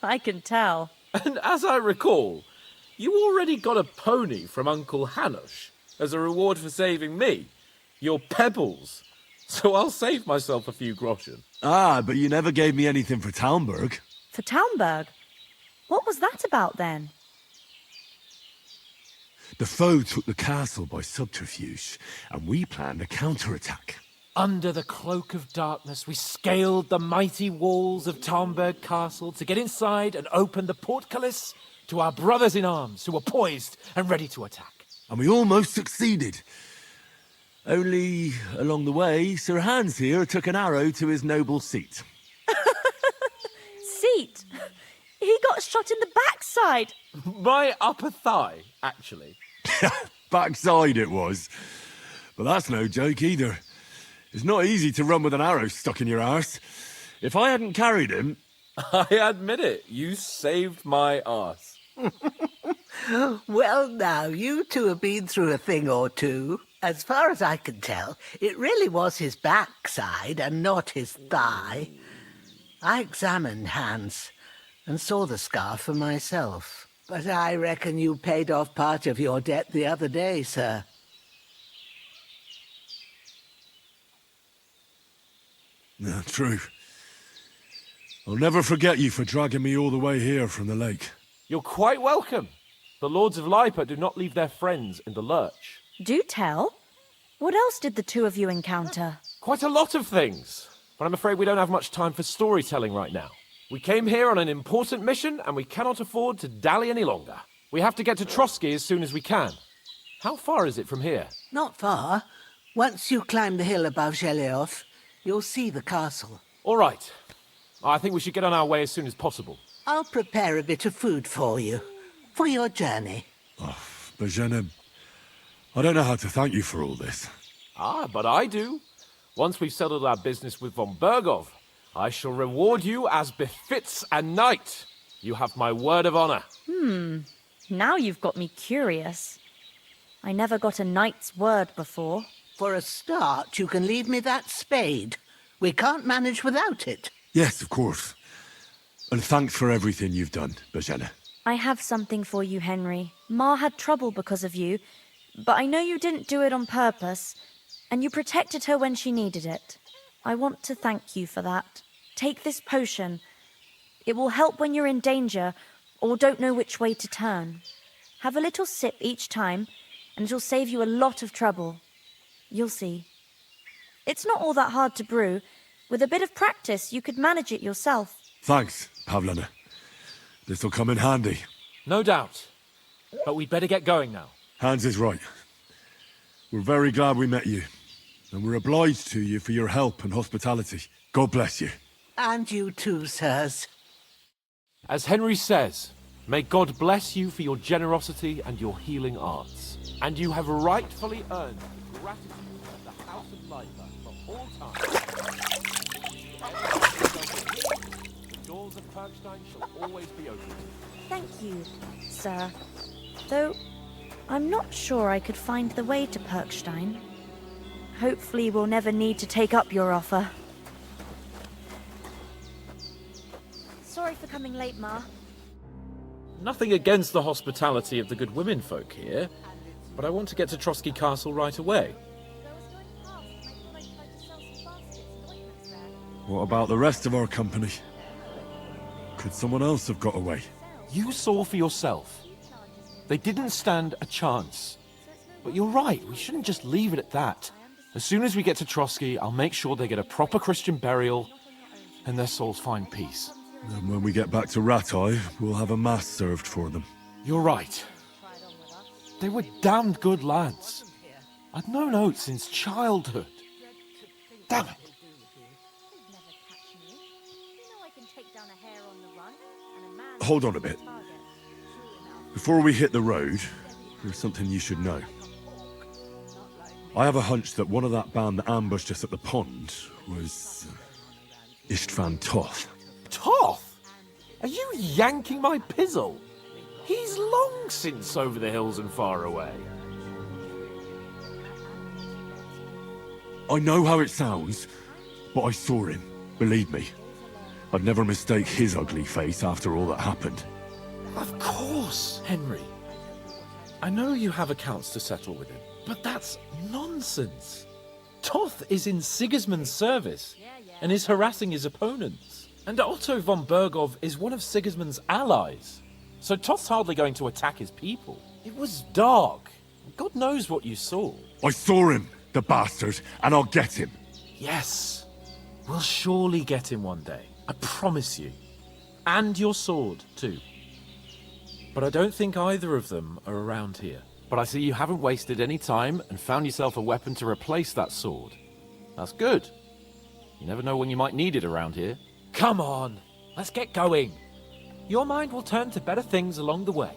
I can tell. And as I recall, you already got a pony from Uncle Hanush as a reward for saving me. Your pebbles. So I'll save myself a few groschen. But you never gave me anything for Talmberg. For Talmberg? What was that about then? The foe took the castle by subterfuge, and we planned a counterattack. Under the cloak of darkness, we scaled the mighty walls of Talmberg Castle to get inside and open the portcullis to our brothers in arms who were poised and ready to attack. And we almost succeeded. Only, along the way, Sir Hans here took an arrow to his noble seat. Seat? He got shot in the backside. My upper thigh, actually. Backside it was. But that's no joke either. It's not easy to run with an arrow stuck in your arse. If I hadn't carried him... I admit it, you saved my arse. Well, now, you two have been through a thing or two. As far as I can tell, it really was his backside and not his thigh. I examined Hans and saw the scar for myself. But I reckon you paid off part of your debt the other day, sir. No, true. I'll never forget you for dragging me all the way here from the lake. You're quite welcome. The Lords of Lipa do not leave their friends in the lurch. Do tell. What else did the two of you encounter? Quite a lot of things. But I'm afraid we don't have much time for storytelling right now. We came here on an important mission, and we cannot afford to dally any longer. We have to get to Trotsky as soon as we can. How far is it from here? Not far. Once you climb the hill above Zhelioth, you'll see the castle. All right. I think we should get on our way as soon as possible. I'll prepare a bit of food for you, for your journey. Oh, Bozhena, I don't know how to thank you for all this. Ah, but I do. Once we've settled our business with von Bergov, I shall reward you as befits a knight. You have my word of honor. Now you've got me curious. I never got a knight's word before. For a start, you can leave me that spade. We can't manage without it. Yes, of course. And thanks for everything you've done, Bozhena. I have something for you, Henry. Ma had trouble because of you, but I know you didn't do it on purpose, and you protected her when she needed it. I want to thank you for that. Take this potion. It will help when you're in danger or don't know which way to turn. Have a little sip each time, and it'll save you a lot of trouble. You'll see. It's not all that hard to brew. With a bit of practice, you could manage it yourself. Thanks, Pavlena. This'll come in handy. No doubt. But we'd better get going now. Hans is right. We're very glad we met you. And we're obliged to you for your help and hospitality. God bless you. And you too, sirs. As Henry says, may God bless you for your generosity and your healing arts. And you have rightfully earned gratitude at the House of Lipa for all time. The doors of Perkstein shall always be open. Thank you, sir. Though, I'm not sure I could find the way to Perkstein. Hopefully we'll never need to take up your offer. Sorry for coming late, Ma. Nothing against the hospitality of the good women folk here, but I want to get to Trotsky Castle right away. What about the rest of our company? Could someone else have got away? You saw for yourself. They didn't stand a chance. But you're right, we shouldn't just leave it at that. As soon as we get to Trotsky, I'll make sure they get a proper Christian burial and their souls find peace. And when we get back to Ratai, we'll have a mass served for them. You're right. They were damned good lads. I'd known Oates since childhood. Damn it. Hold on a bit. Before we hit the road, there's something you should know. I have a hunch that one of that band that ambushed us at the pond was Istvan Toth. Toth? Are you yanking my pizzle? He's long since over the hills and far away. I know how it sounds, but I saw him. Believe me. I'd never mistake his ugly face after all that happened. Of course, Henry. I know you have accounts to settle with him, but that's nonsense. Toth is in Sigismund's service and is harassing his opponents. And Otto von Bergov is one of Sigismund's allies. So Toth's hardly going to attack his people. It was dark. God knows what you saw. I saw him, the bastard, and I'll get him. Yes. We'll surely get him one day. I promise you. And your sword, too. But I don't think either of them are around here. But I see you haven't wasted any time and found yourself a weapon to replace that sword. That's good. You never know when you might need it around here. Come on, let's get going. Your mind will turn to better things along the way.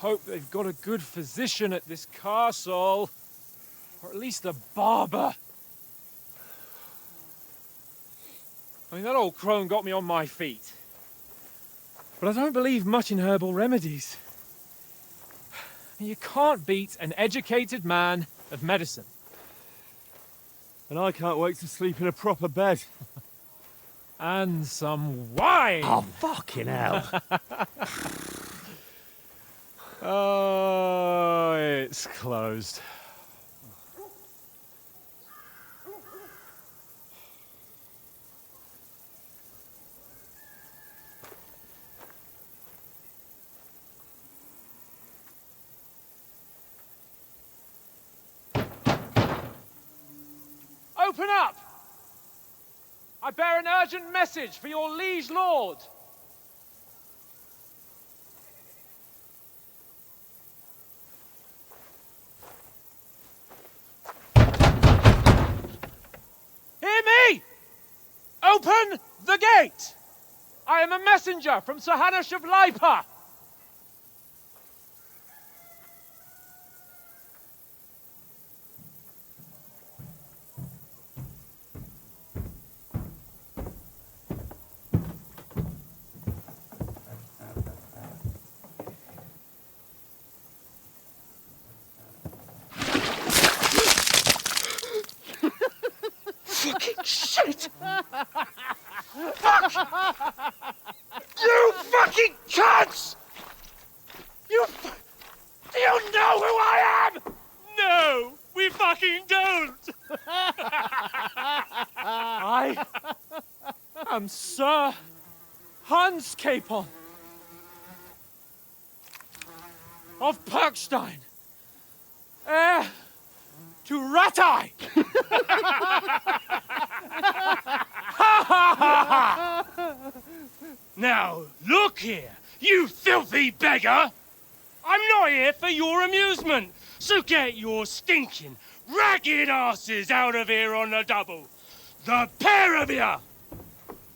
hope they've got a good physician at this castle. Or at least a barber. I mean, that old crone got me on my feet. But I don't believe much in herbal remedies. You can't beat an educated man of medicine. And I can't wait to sleep in a proper bed. And some wine! Oh, fucking hell. Oh, it's closed. Open up! I bear an urgent message for your liege lord. Hear me! Open the gate! I am a messenger from Sir Hanush of Lipa. Fucking shit! Fuck! You fucking cunts! Do you know who I am? No, we fucking don't! I am Sir Hans Capon of Perkstein, heir to Ratai! Now, look here, you filthy beggar! I'm not here for your amusement, so get your stinking, ragged asses out of here on the double. The pair of you!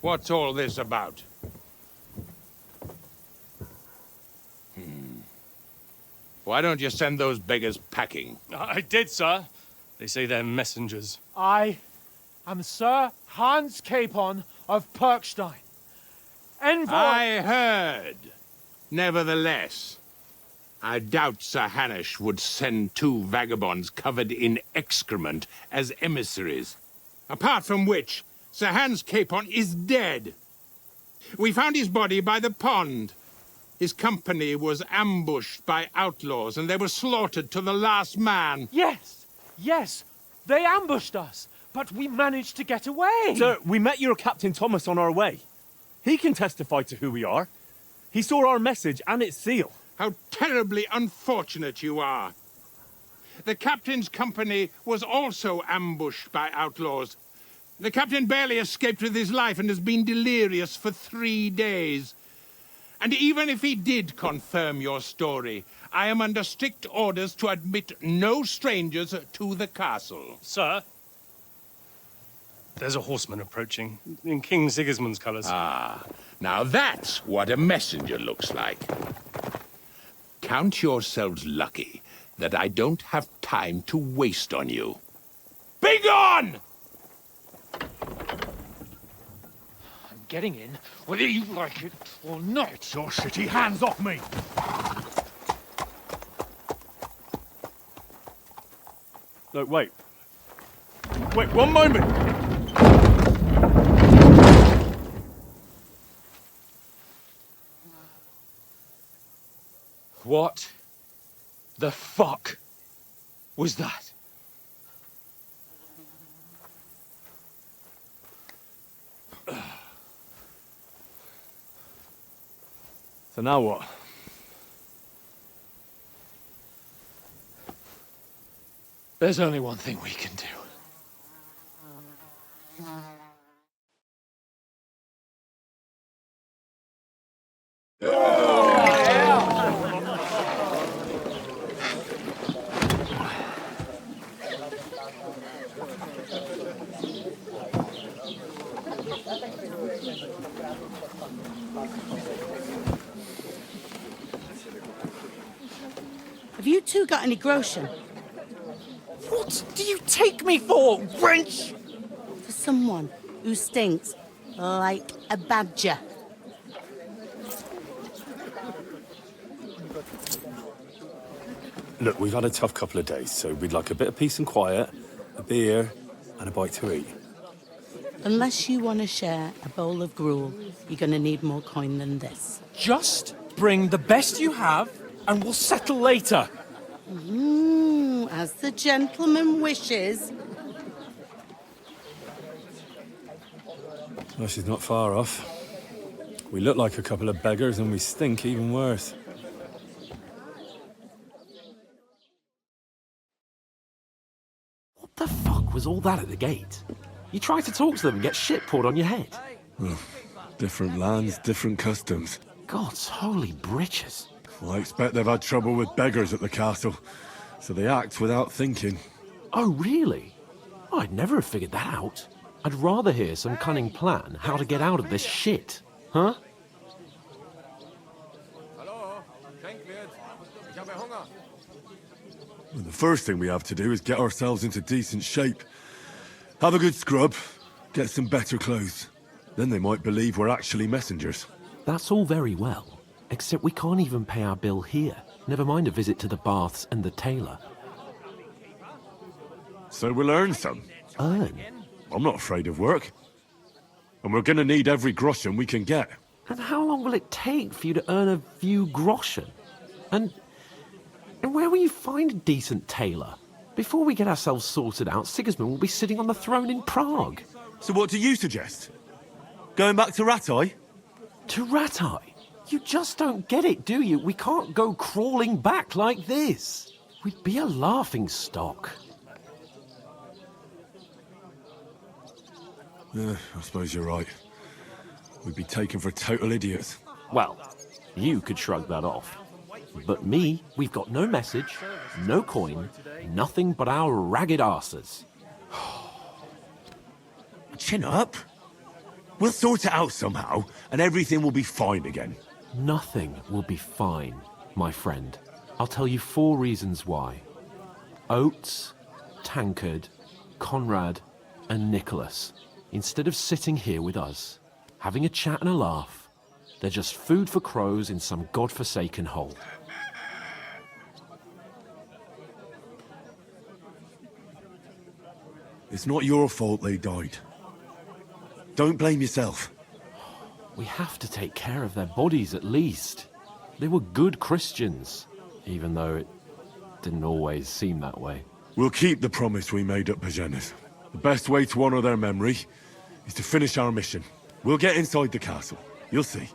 What's all this about? Why don't you send those beggars packing? I did, sir. They say they're messengers. I am Sir Hans Capon of Perkstein. Envoy... I heard. Nevertheless, I doubt Sir Hanush would send two vagabonds covered in excrement as emissaries. Apart from which, Sir Hans Capon is dead. We found his body by the pond. His company was ambushed by outlaws, and they were slaughtered to the last man. Yes, yes, they ambushed us, but we managed to get away. Sir, we met your Captain Thomas on our way. He can testify to who we are. He saw our message and its seal. How terribly unfortunate you are. The captain's company was also ambushed by outlaws. The captain barely escaped with his life and has been delirious for 3 days. And even if he did confirm your story, I am under strict orders to admit no strangers to the castle. Sir, there's a horseman approaching, in King Sigismund's colours. Ah, now that's what a messenger looks like. Count yourselves lucky that I don't have time to waste on you. Be gone! I'm getting in, whether you like it or not. Your shitty hands off me! No, wait. Wait, one moment! What the fuck was that? So now what? There's only one thing we can do. Have you two got any groschen? What do you take me for, wench? For someone who stinks like a badger. Look, we've had a tough couple of days, so we'd like a bit of peace and quiet, a beer, and a bite to eat. Unless you want to share a bowl of gruel, you're going to need more coin than this. Just bring the best you have, and we'll settle later. As the gentleman wishes. Well, she's not far off. We look like a couple of beggars, and we stink even worse. What the fuck was all that at the gate? You try to talk to them and get shit poured on your head. Well, different lands, different customs. God's holy britches. Well, I expect they've had trouble with beggars at the castle, so they act without thinking. Oh, really? I'd never have figured that out. I'd rather hear some cunning plan how to get out of this shit. Huh? Well, the first thing we have to do is get ourselves into decent shape. Have a good scrub, get some better clothes. Then they might believe we're actually messengers. That's all very well, except we can't even pay our bill here. Never mind a visit to the baths and the tailor. So we'll earn some. Earn? I'm not afraid of work. And we're gonna need every groschen we can get. And how long will it take for you to earn a few groschen? And where will you find a decent tailor? Before we get ourselves sorted out, Sigismund will be sitting on the throne in Prague. So what do you suggest? Going back to Ratai? To Ratai? You just don't get it, do you? We can't go crawling back like this. We'd be a laughing stock. Yeah, I suppose you're right. We'd be taken for total idiots. Well, you could shrug that off. But me, we've got no message, no coin, nothing but our ragged arses. Chin up. We'll sort it out somehow, and everything will be fine again. Nothing will be fine, my friend. I'll tell you 4 reasons why. Oates, Tankard, Conrad, and Nicholas, instead of sitting here with us, having a chat and a laugh, they're just food for crows in some godforsaken hole. It's not your fault they died. Don't blame yourself. We have to take care of their bodies at least. They were good Christians, even though it didn't always seem that way. We'll keep the promise we made at Pagenis. The best way to honor their memory is to finish our mission. We'll get inside the castle. You'll see.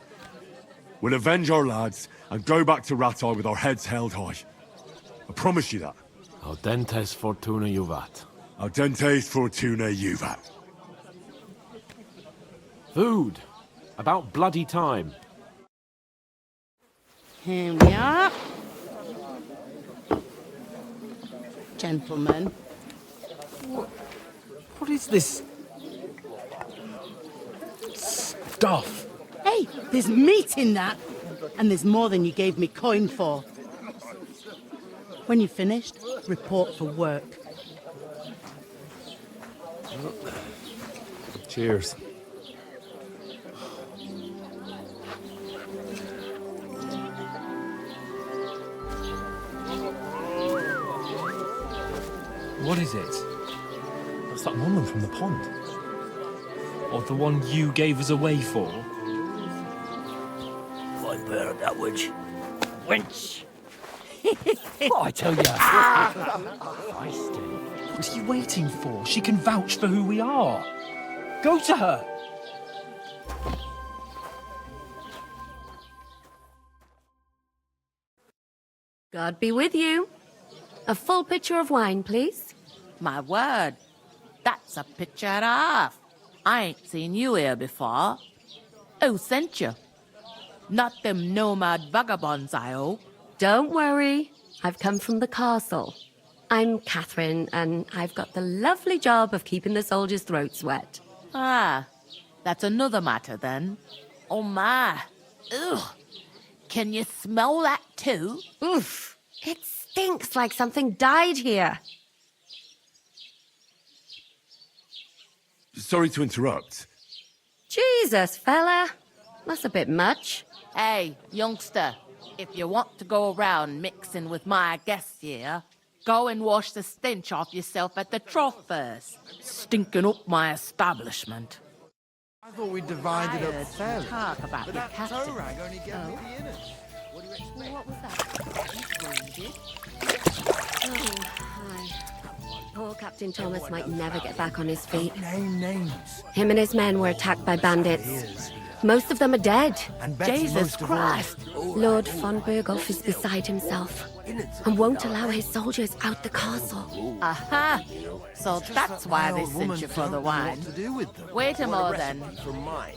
We'll avenge our lads and go back to Ratai with our heads held high. I promise you that. Audentes fortuna juvat. Audentes fortuna juvat. Food. About bloody time. Here we are. Gentlemen. What is this stuff? Hey, there's meat in that. And there's more than you gave me coin for. When you're finished, report for work. Cheers. What is it? It's that woman from the pond. Or the one you gave us away for? Fine bear that witch. Wench! What I tell you? What are you waiting for? She can vouch for who we are. Go to her. God be with you. A full pitcher of wine, please. My word, that's a pitcher and a half. I ain't seen you here before. Who sent you? Not them nomad vagabonds, I hope. Don't worry. I've come from the castle. I'm Catherine, and I've got the lovely job of keeping the soldiers' throats wet. Ah, that's another matter then. Oh my. Ugh. Can you smell that too? Oof. It stinks like something died here. Sorry to interrupt. Jesus, fella. That's a bit much. Hey, youngster, if you want to go around mixing with my guests here, go and wash the stench off yourself at the trough first. Stinking up my establishment. I thought we divided up fairly. Talk about But your that captain. toe rag only gave me the innards. What do you expect? What was that? You wounded? Oh, hi. Poor Captain Thomas might never get back on his feet. Name names. Him and his men were attacked by bandits. Most of them are dead. Jesus Christ! Lord von Berghoff is beside himself and won't allow his soldiers out the castle. Aha! So that's why they sent you for the wine. Wait a moment then.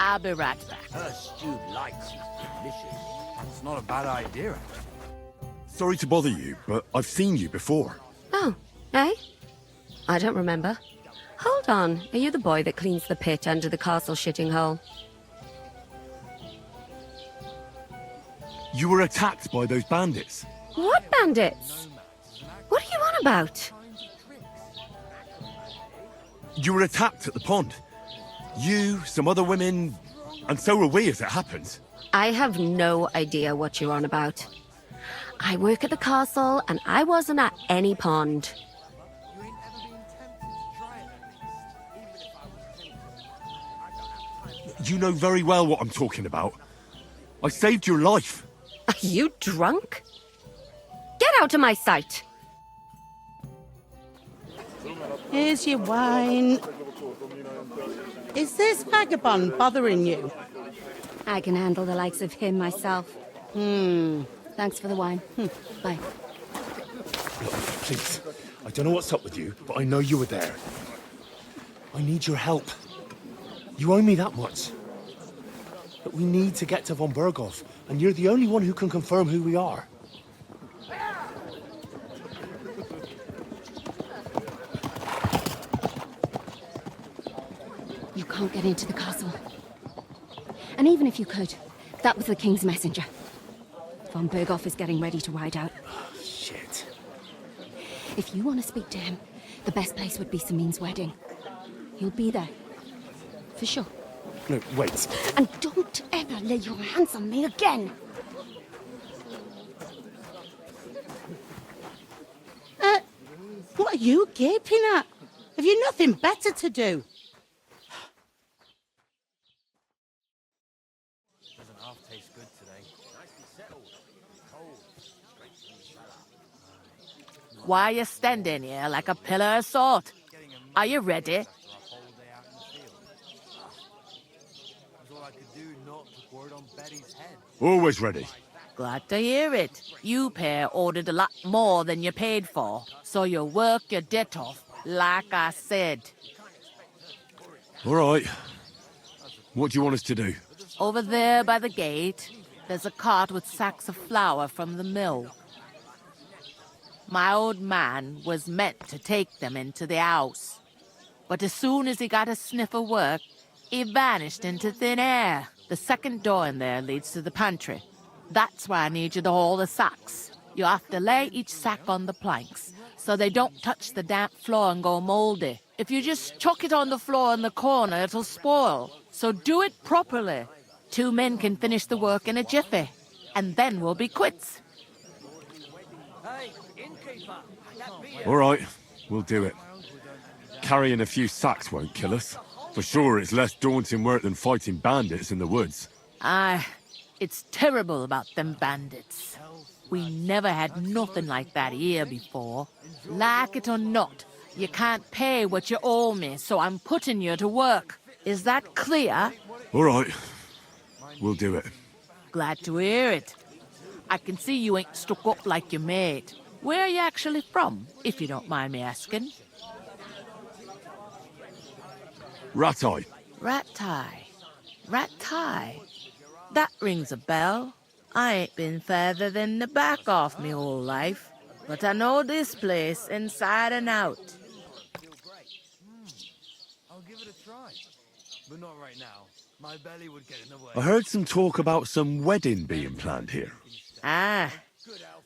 I'll be right back. Her stew likes is delicious. It's not a bad idea, actually. Sorry to bother you, but I've seen you before. Oh, eh? I don't remember. Hold on, are you the boy that cleans the pit under the castle shitting hole? You were attacked by those bandits. What bandits? What are you on about? You were attacked at the pond. You, some other women, and so were we as it happens. I have no idea what you're on about. I work at the castle, and I wasn't at any pond. You know very well what I'm talking about. I saved your life. Are you drunk? Get out of my sight! Here's your wine. Is this vagabond bothering you? I can handle the likes of him myself. Thanks for the wine. Bye. Look, please. I don't know what's up with you, but I know you were there. I need your help. You owe me that much. But we need to get to von Berghoff, and you're the only one who can confirm who we are. You can't get into the castle. And even if you could, that was the king's messenger. Von Berghoff is getting ready to ride out. Shit. If you want to speak to him, the best place would be Samin's wedding. He'll be there. For sure. No, wait. And don't ever lay your hands on me again! What are you gaping at? Have you nothing better to do? Doesn't half taste good today. Nicely settled. Cold. Straight from the cellar. Why are you standing here like a pillar of salt? Are you ready? Always ready. Glad to hear it. You pair ordered a lot more than you paid for, so you work your debt off, like I said. All right. What do you want us to do? Over there by the gate, there's a cart with sacks of flour from the mill. My old man was meant to take them into the house, but as soon as he got a sniff of work, he vanished into thin air. The second door in there leads to the pantry. That's why I need you to haul the sacks. You have to lay each sack on the planks, so they don't touch the damp floor and go moldy. If you just chuck it on the floor in the corner, it'll spoil. So do it properly. 2 men can finish the work in a jiffy, and then we'll be quits. All right, we'll do it. Carrying a few sacks won't kill us. For sure, it's less daunting work than fighting bandits in the woods. Aye, it's terrible about them bandits. We never had nothing like that here before. Like it or not, you can't pay what you owe me, so I'm putting you to work. Is that clear? All right, we'll do it. Glad to hear it. I can see you ain't stuck up like your mate. Where are you actually from, if you don't mind me asking? Ratai. Ratai. Ratai. That rings a bell. I ain't been further than the back off me whole life, but I know this place inside and out. I'll give it a try, but not right now. My belly would get in the way. I heard some talk about some wedding being planned here. Ah,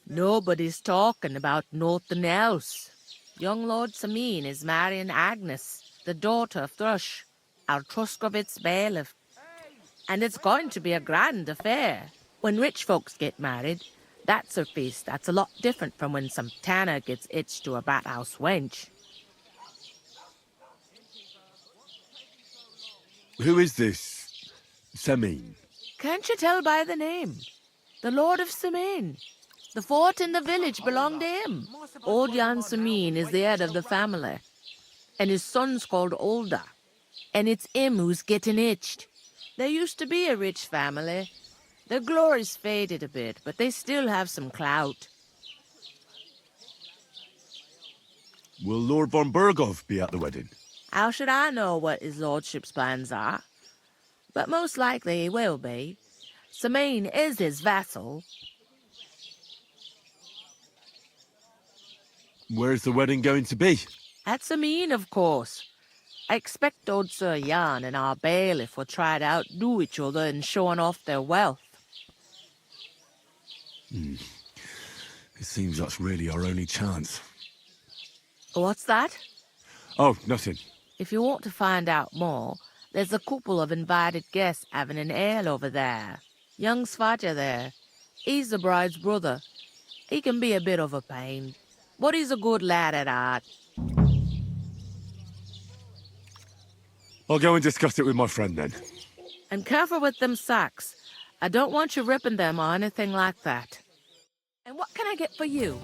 Nobody's talking about nothing else. Young Lord Samin is marrying Agnes, the daughter of Thrush, our Truskovitz bailiff. And it's going to be a grand affair. When rich folks get married, that's a feast that's a lot different from when some tanner gets hitched to a bathouse wench. Who is this Samin? Can't you tell by the name? The Lord of Samin. The fort in the village belonged to him. Old Jan Samin is the head of the family. And his son's called Olda. And it's him who's getting itched. There used to be a rich family. Their glory's faded a bit, but they still have some clout. Will Lord von Berghoff be at the wedding? How should I know what his lordship's plans are? But most likely he will be. Samin is his vassal. Where's the wedding going to be? At Samin, of course. I expect old Sir Jan and our bailiff will try to outdo each other in showing off their wealth. It seems that's really our only chance. What's that? Oh, nothing. If you want to find out more, there's a couple of invited guests having an ale over there. Young Svaja there. He's the bride's brother. He can be a bit of a pain, but he's a good lad at heart. I'll go and discuss it with my friend then. And careful with them sacks. I don't want you ripping them or anything like that. And what can I get for you?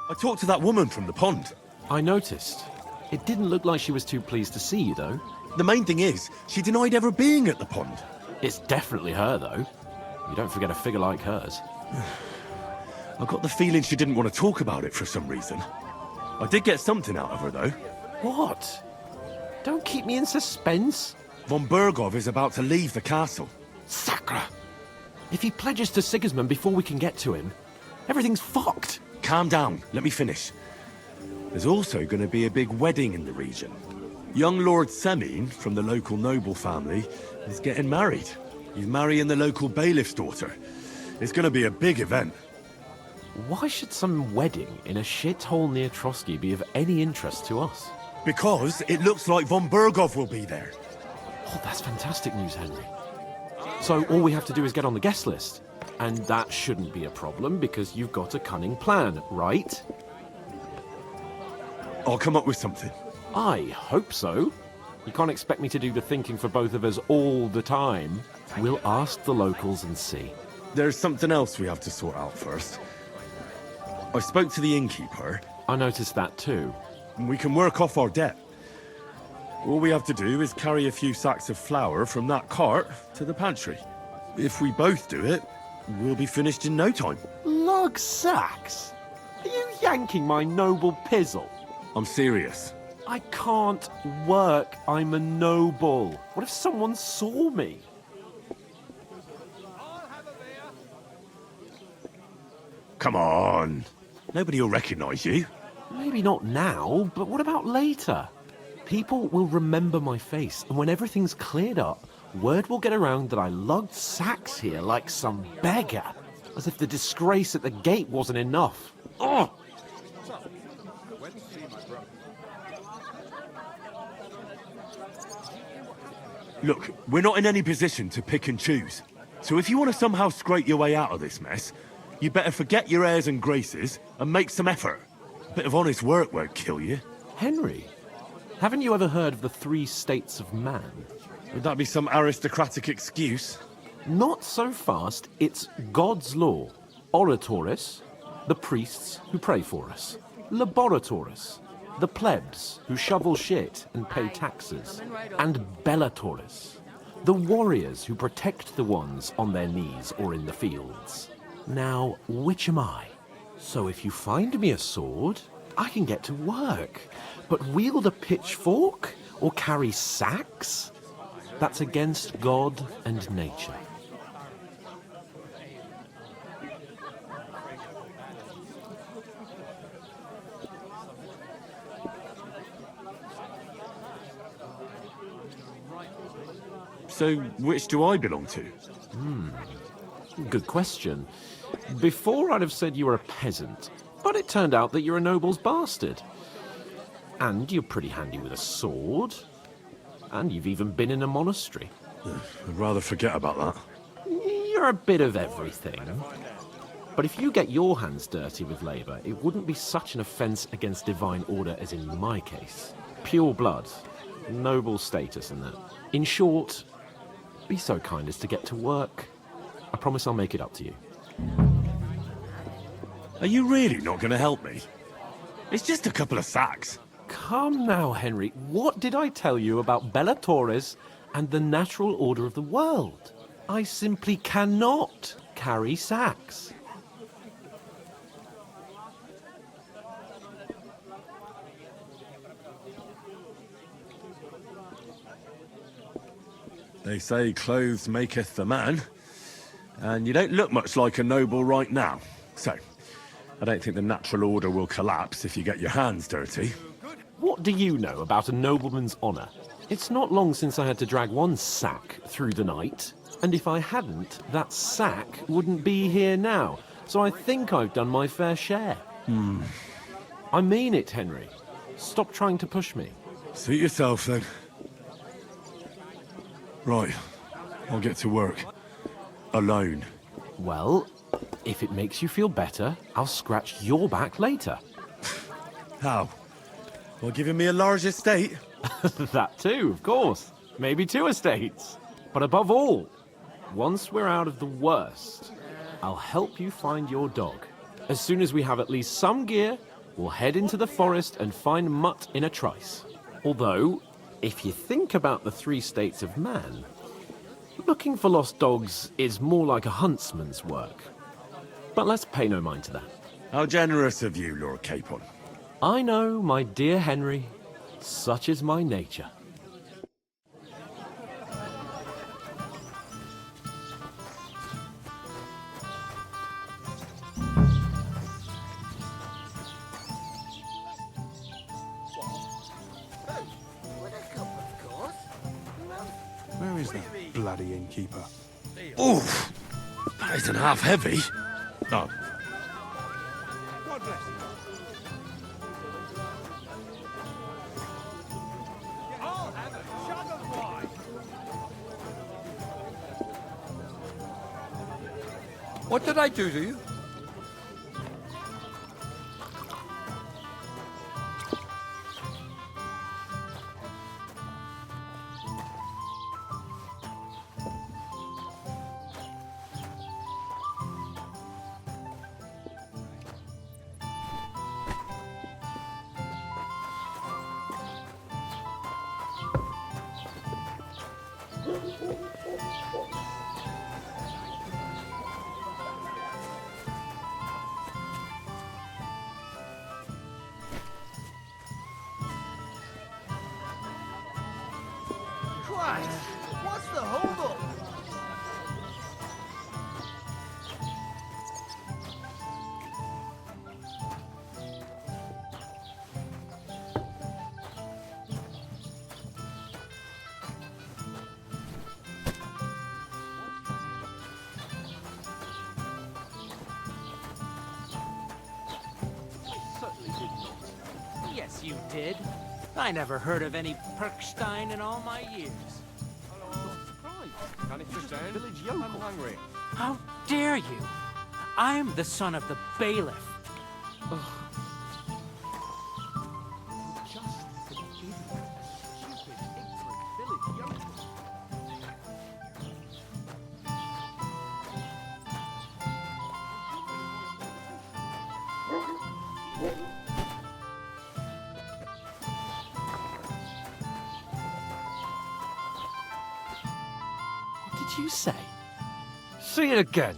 I talked to that woman from the pond. I noticed. It didn't look like she was too pleased to see you, though. The main thing is, she denied ever being at the pond. It's definitely her, though. You don't forget a figure like hers. I got the feeling she didn't want to talk about it for some reason. I did get something out of her, though. What? Don't keep me in suspense. Von Berghoff is about to leave the castle. Sacra! If he pledges to Sigismund before we can get to him, everything's fucked. Calm down. Let me finish. There's also going to be a big wedding in the region. Young Lord Semin, from the local noble family, is getting married. He's marrying the local bailiff's daughter. It's going to be a big event. Why should some wedding in a shithole near Trotsky be of any interest to us? Because it looks like von Berghoff will be there. Oh, that's fantastic news, Henry. So all we have to do is get on the guest list. And that shouldn't be a problem because you've got a cunning plan, right? I'll come up with something. I hope so. You can't expect me to do the thinking for both of us all the time. We'll ask the locals and see. There's something else we have to sort out first. I spoke to the innkeeper. I noticed that too. And we can work off our debt. All we have to do is carry a few sacks of flour from that cart to the pantry. If we both do it, we'll be finished in no time. Lug sacks? Are you yanking my noble pizzle? I'm serious. I can't work. I'm a noble. What if someone saw me? Come on. Nobody will recognize you. Maybe not now, but what about later? People will remember my face, and when everything's cleared up, word will get around that I lugged sacks here like some beggar. As if the disgrace at the gate wasn't enough. Oh! Look, we're not in any position to pick and choose. So if you want to somehow scrape your way out of this mess, you better forget your airs and graces and make some effort. A bit of honest work won't kill you. Henry, haven't you ever heard of the 3 states of man? Would that be some aristocratic excuse? Not so fast. It's God's law. Oratoris, the priests who pray for us. Laboratoris, the plebs who shovel shit and pay taxes. And Bellatoris, the warriors who protect the ones on their knees or in the fields. Now, which am I? So if you find me a sword, I can get to work. But wield a pitchfork or carry sacks? That's against God and nature. So, which do I belong to? Good question. Before I'd have said you were a peasant, but it turned out that you're a noble's bastard. And you're pretty handy with a sword. And you've even been in a monastery. I'd rather forget about that. You're a bit of everything. But if you get your hands dirty with labour, it wouldn't be such an offence against divine order as in my case. Pure blood, noble status and that. In short, be so kind as to get to work. I promise I'll make it up to you. Are you really not going to help me? It's just a couple of sacks. Come now, Henry. What did I tell you about Bella Torres and the natural order of the world? I simply cannot carry sacks. They say clothes maketh the man, and you don't look much like a noble right now. So, I don't think the natural order will collapse if you get your hands dirty. What do you know about a nobleman's honour? It's not long since I had to drag one sack through the night, and if I hadn't, that sack wouldn't be here now. So I think I've done my fair share. I mean it, Henry. Stop trying to push me. Suit yourself, then. Right, I'll get to work. Alone. Well, if it makes you feel better, I'll scratch your back later. How? Well, giving me a large estate? That too, of course. Maybe 2 estates. But above all, once we're out of the worst, I'll help you find your dog. As soon as we have at least some gear, we'll head into the forest and find Mutt in a trice. Although, if you think about the 3 states of man, looking for lost dogs is more like a huntsman's work. But let's pay no mind to that. How generous of you, Lord Capon. I know, my dear Henry. Such is my nature. Where is that bloody innkeeper? Oof! That isn't half heavy. Oh. What did I do to you? Christ, what's the holdup? Yes, you did. I never heard of any Perkstein in all my years. Can it just end? I'm hungry. How dare you? I'm the son of the bailiff. What did you say? Say it again.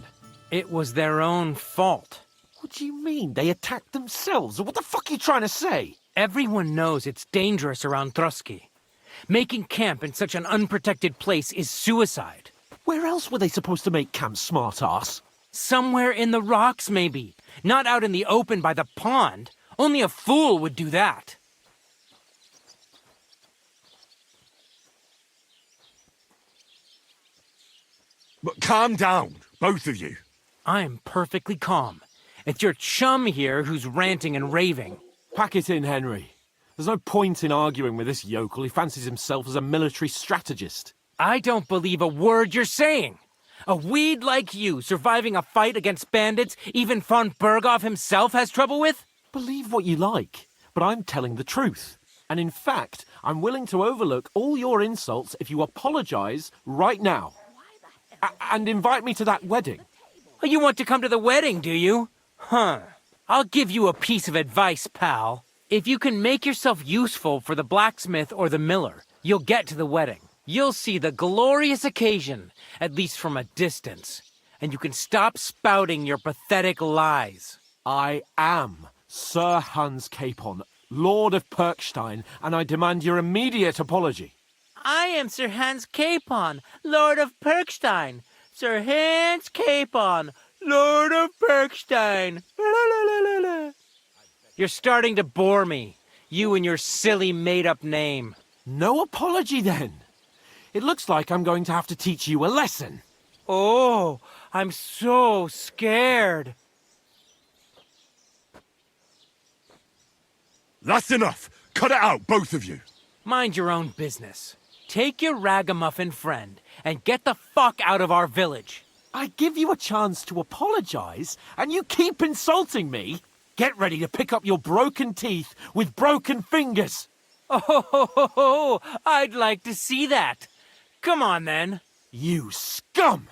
It was their own fault. What do you mean? They attacked themselves? What the fuck are you trying to say? Everyone knows it's dangerous around Trotsky. Making camp in such an unprotected place is suicide. Where else were they supposed to make camp, smart-ass? Somewhere in the rocks, maybe. Not out in the open by the pond. Only a fool would do that. But calm down, both of you. I'm perfectly calm. It's your chum here who's ranting and raving. Pack it in, Henry. There's no point in arguing with this yokel who fancies himself as a military strategist. I don't believe a word you're saying. A weed like you surviving a fight against bandits even von Berghoff himself has trouble with? Believe what you like, but I'm telling the truth. And in fact, I'm willing to overlook all your insults if you apologize right now. And invite me to that wedding. Oh, you want to come to the wedding, do you? Huh. I'll give you a piece of advice, pal. If you can make yourself useful for the blacksmith or the miller, you'll get to the wedding. You'll see the glorious occasion, at least from a distance. And you can stop spouting your pathetic lies. I am Sir Hans Capon, Lord of Perkstein, and I demand your immediate apology. I am Sir Hans Capon, Lord of Perkstein. Sir Hans Capon, Lord of Perkstein. You're starting to bore me. You and your silly made-up name. No apology, then. It looks like I'm going to have to teach you a lesson. Oh, I'm so scared. That's enough. Cut it out, both of you. Mind your own business. Take your ragamuffin friend and get the fuck out of our village. I give you a chance to apologize, and you keep insulting me. Get ready to pick up your broken teeth with broken fingers. Oh, I'd like to see that. Come on, then. You scum!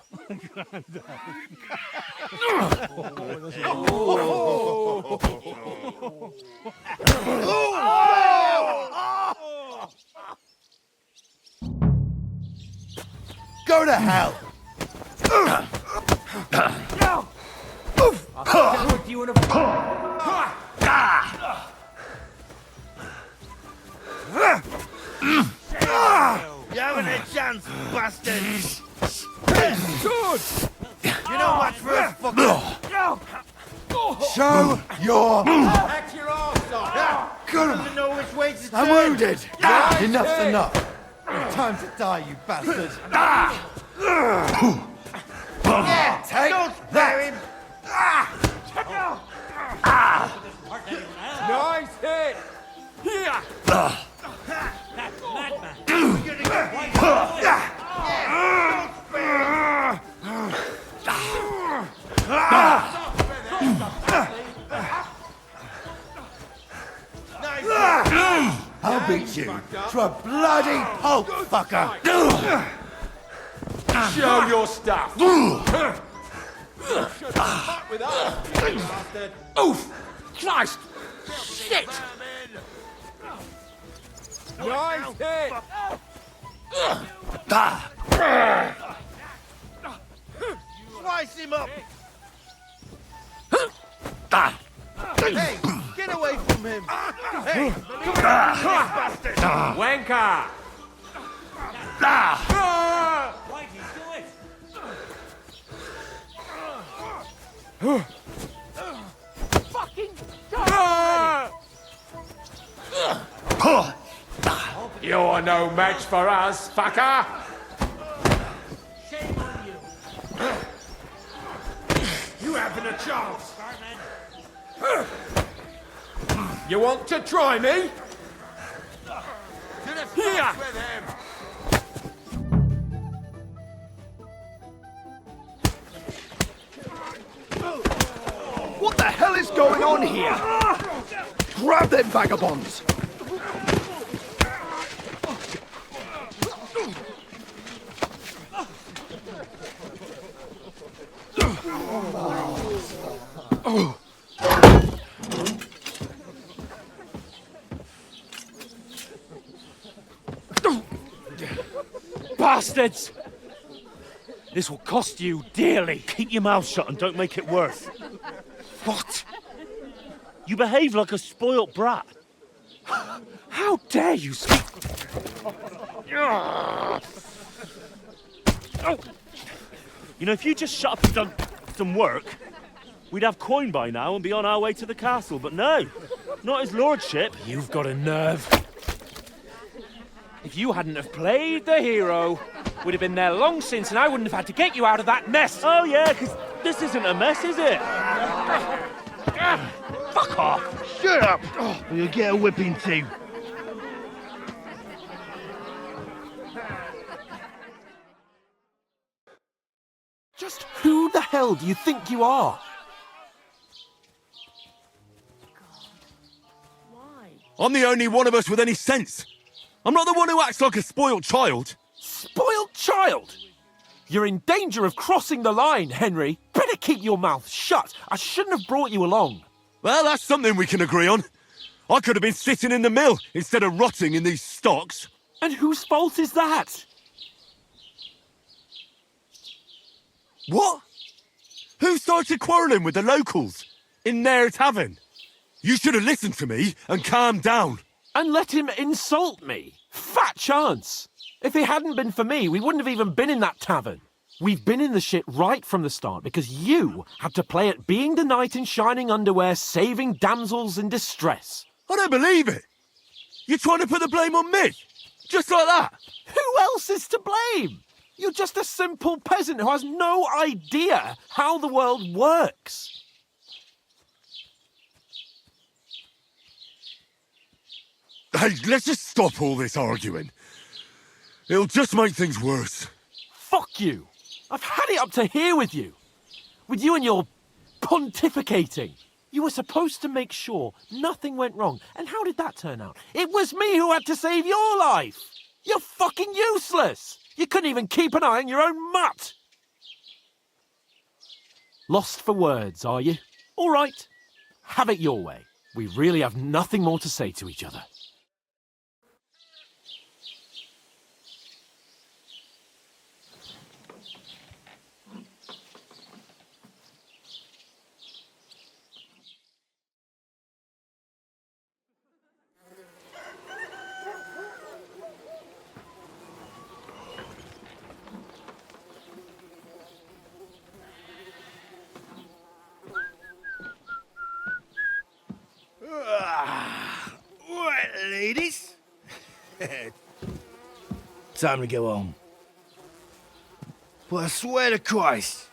Go to hell! I'll with you in a... You haven't a chance, bastard! You're not much for us, fucker! Show your... Back your arse off! Doesn't know which way to turn. I'm wounded. Enough's enough. Time to die, you bastard. Yeah, take don't spare him. Nice hit! Here! I'll beat you to a bloody pulp, fucker! Show your stuff! Oof! Christ! Shit! Nice hit! Slice him up! Hey, get away from him! Hey, come here, bastard! Wanker! Why'd you do it? Fucking You're no match for us, fucker! Shame on you. You haven't a chance! You want to try me? Here! What the hell is going on here? Grab them vagabonds! Bastards! This will cost you dearly. Keep your mouth shut and don't make it worse. What? You behave like a spoilt brat. How dare you speak... You know, if you just shut up and done some work, we'd have coin by now and be on our way to the castle, but no. Not his lordship. You've got a nerve. If If you hadn't have played the hero, we'd have been there long since and I wouldn't have had to get you out of that mess. Oh yeah, because this isn't a mess, is it? Fuck off! Shut up! Or you'll get a whipping too. Just who the hell do you think you are? I'm the only one of us with any sense. I'm not the one who acts like a spoiled child. Spoiled child? You're in danger of crossing the line, Henry. Better keep your mouth shut. I shouldn't have brought you along. Well, that's something we can agree on. I could have been sitting in the mill instead of rotting in these stocks. And whose fault is that? What? Who started quarrelling with the locals in their tavern? You should have listened to me and calmed down. And let him insult me? Fat chance. If it hadn't been for me, we wouldn't have even been in that tavern. We've been in the shit right from the start because you had to play at being the knight in shining underwear, saving damsels in distress. I don't believe it. You're trying to put the blame on me? Just like that? Who else is to blame? You're just a simple peasant who has no idea how the world works. Hey, let's just stop all this arguing. It'll just make things worse. Fuck you. I've had it up to here with you. With you and your pontificating. You were supposed to make sure nothing went wrong. And how did that turn out? It was me who had to save your life. You're fucking useless. You couldn't even keep an eye on your own mutt. Lost for words, are you? All right. Have it your way. We really have nothing more to say to each other. Right, ladies. Time to go home. But I swear to Christ,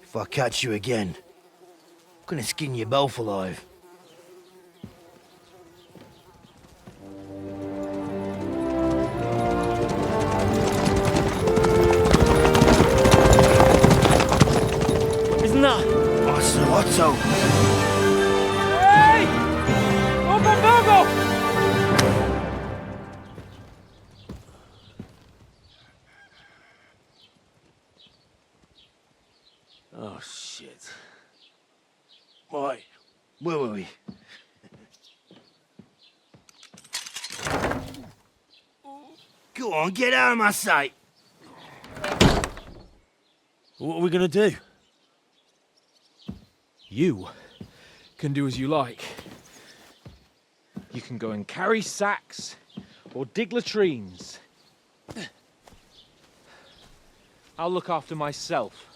if I catch you again, I'm gonna skin you both alive. Isn't that? Otto. Hey! Open Virgo! Oh, shit. Right, where were we? Go on, get out of my sight. What are we gonna do? You can do as you like. You can go and carry sacks or dig latrines. I'll look after myself.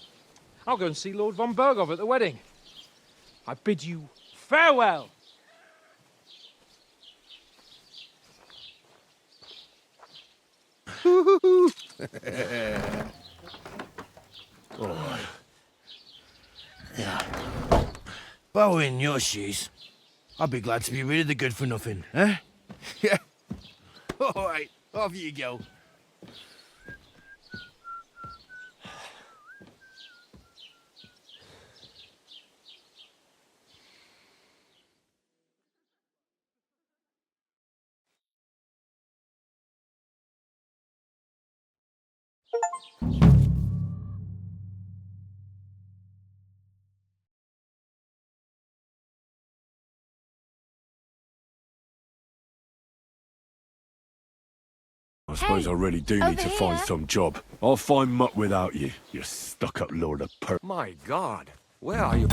I'll go and see Lord von Bergov at the wedding. I bid you farewell. Oh. Yeah. If I were in your shoes, I'd be glad to be rid of the good for nothing, eh? Yeah. All right, off you go. I suppose I really do need to find some job. I'll find mutt without you, you stuck-up lord of My God, where are you?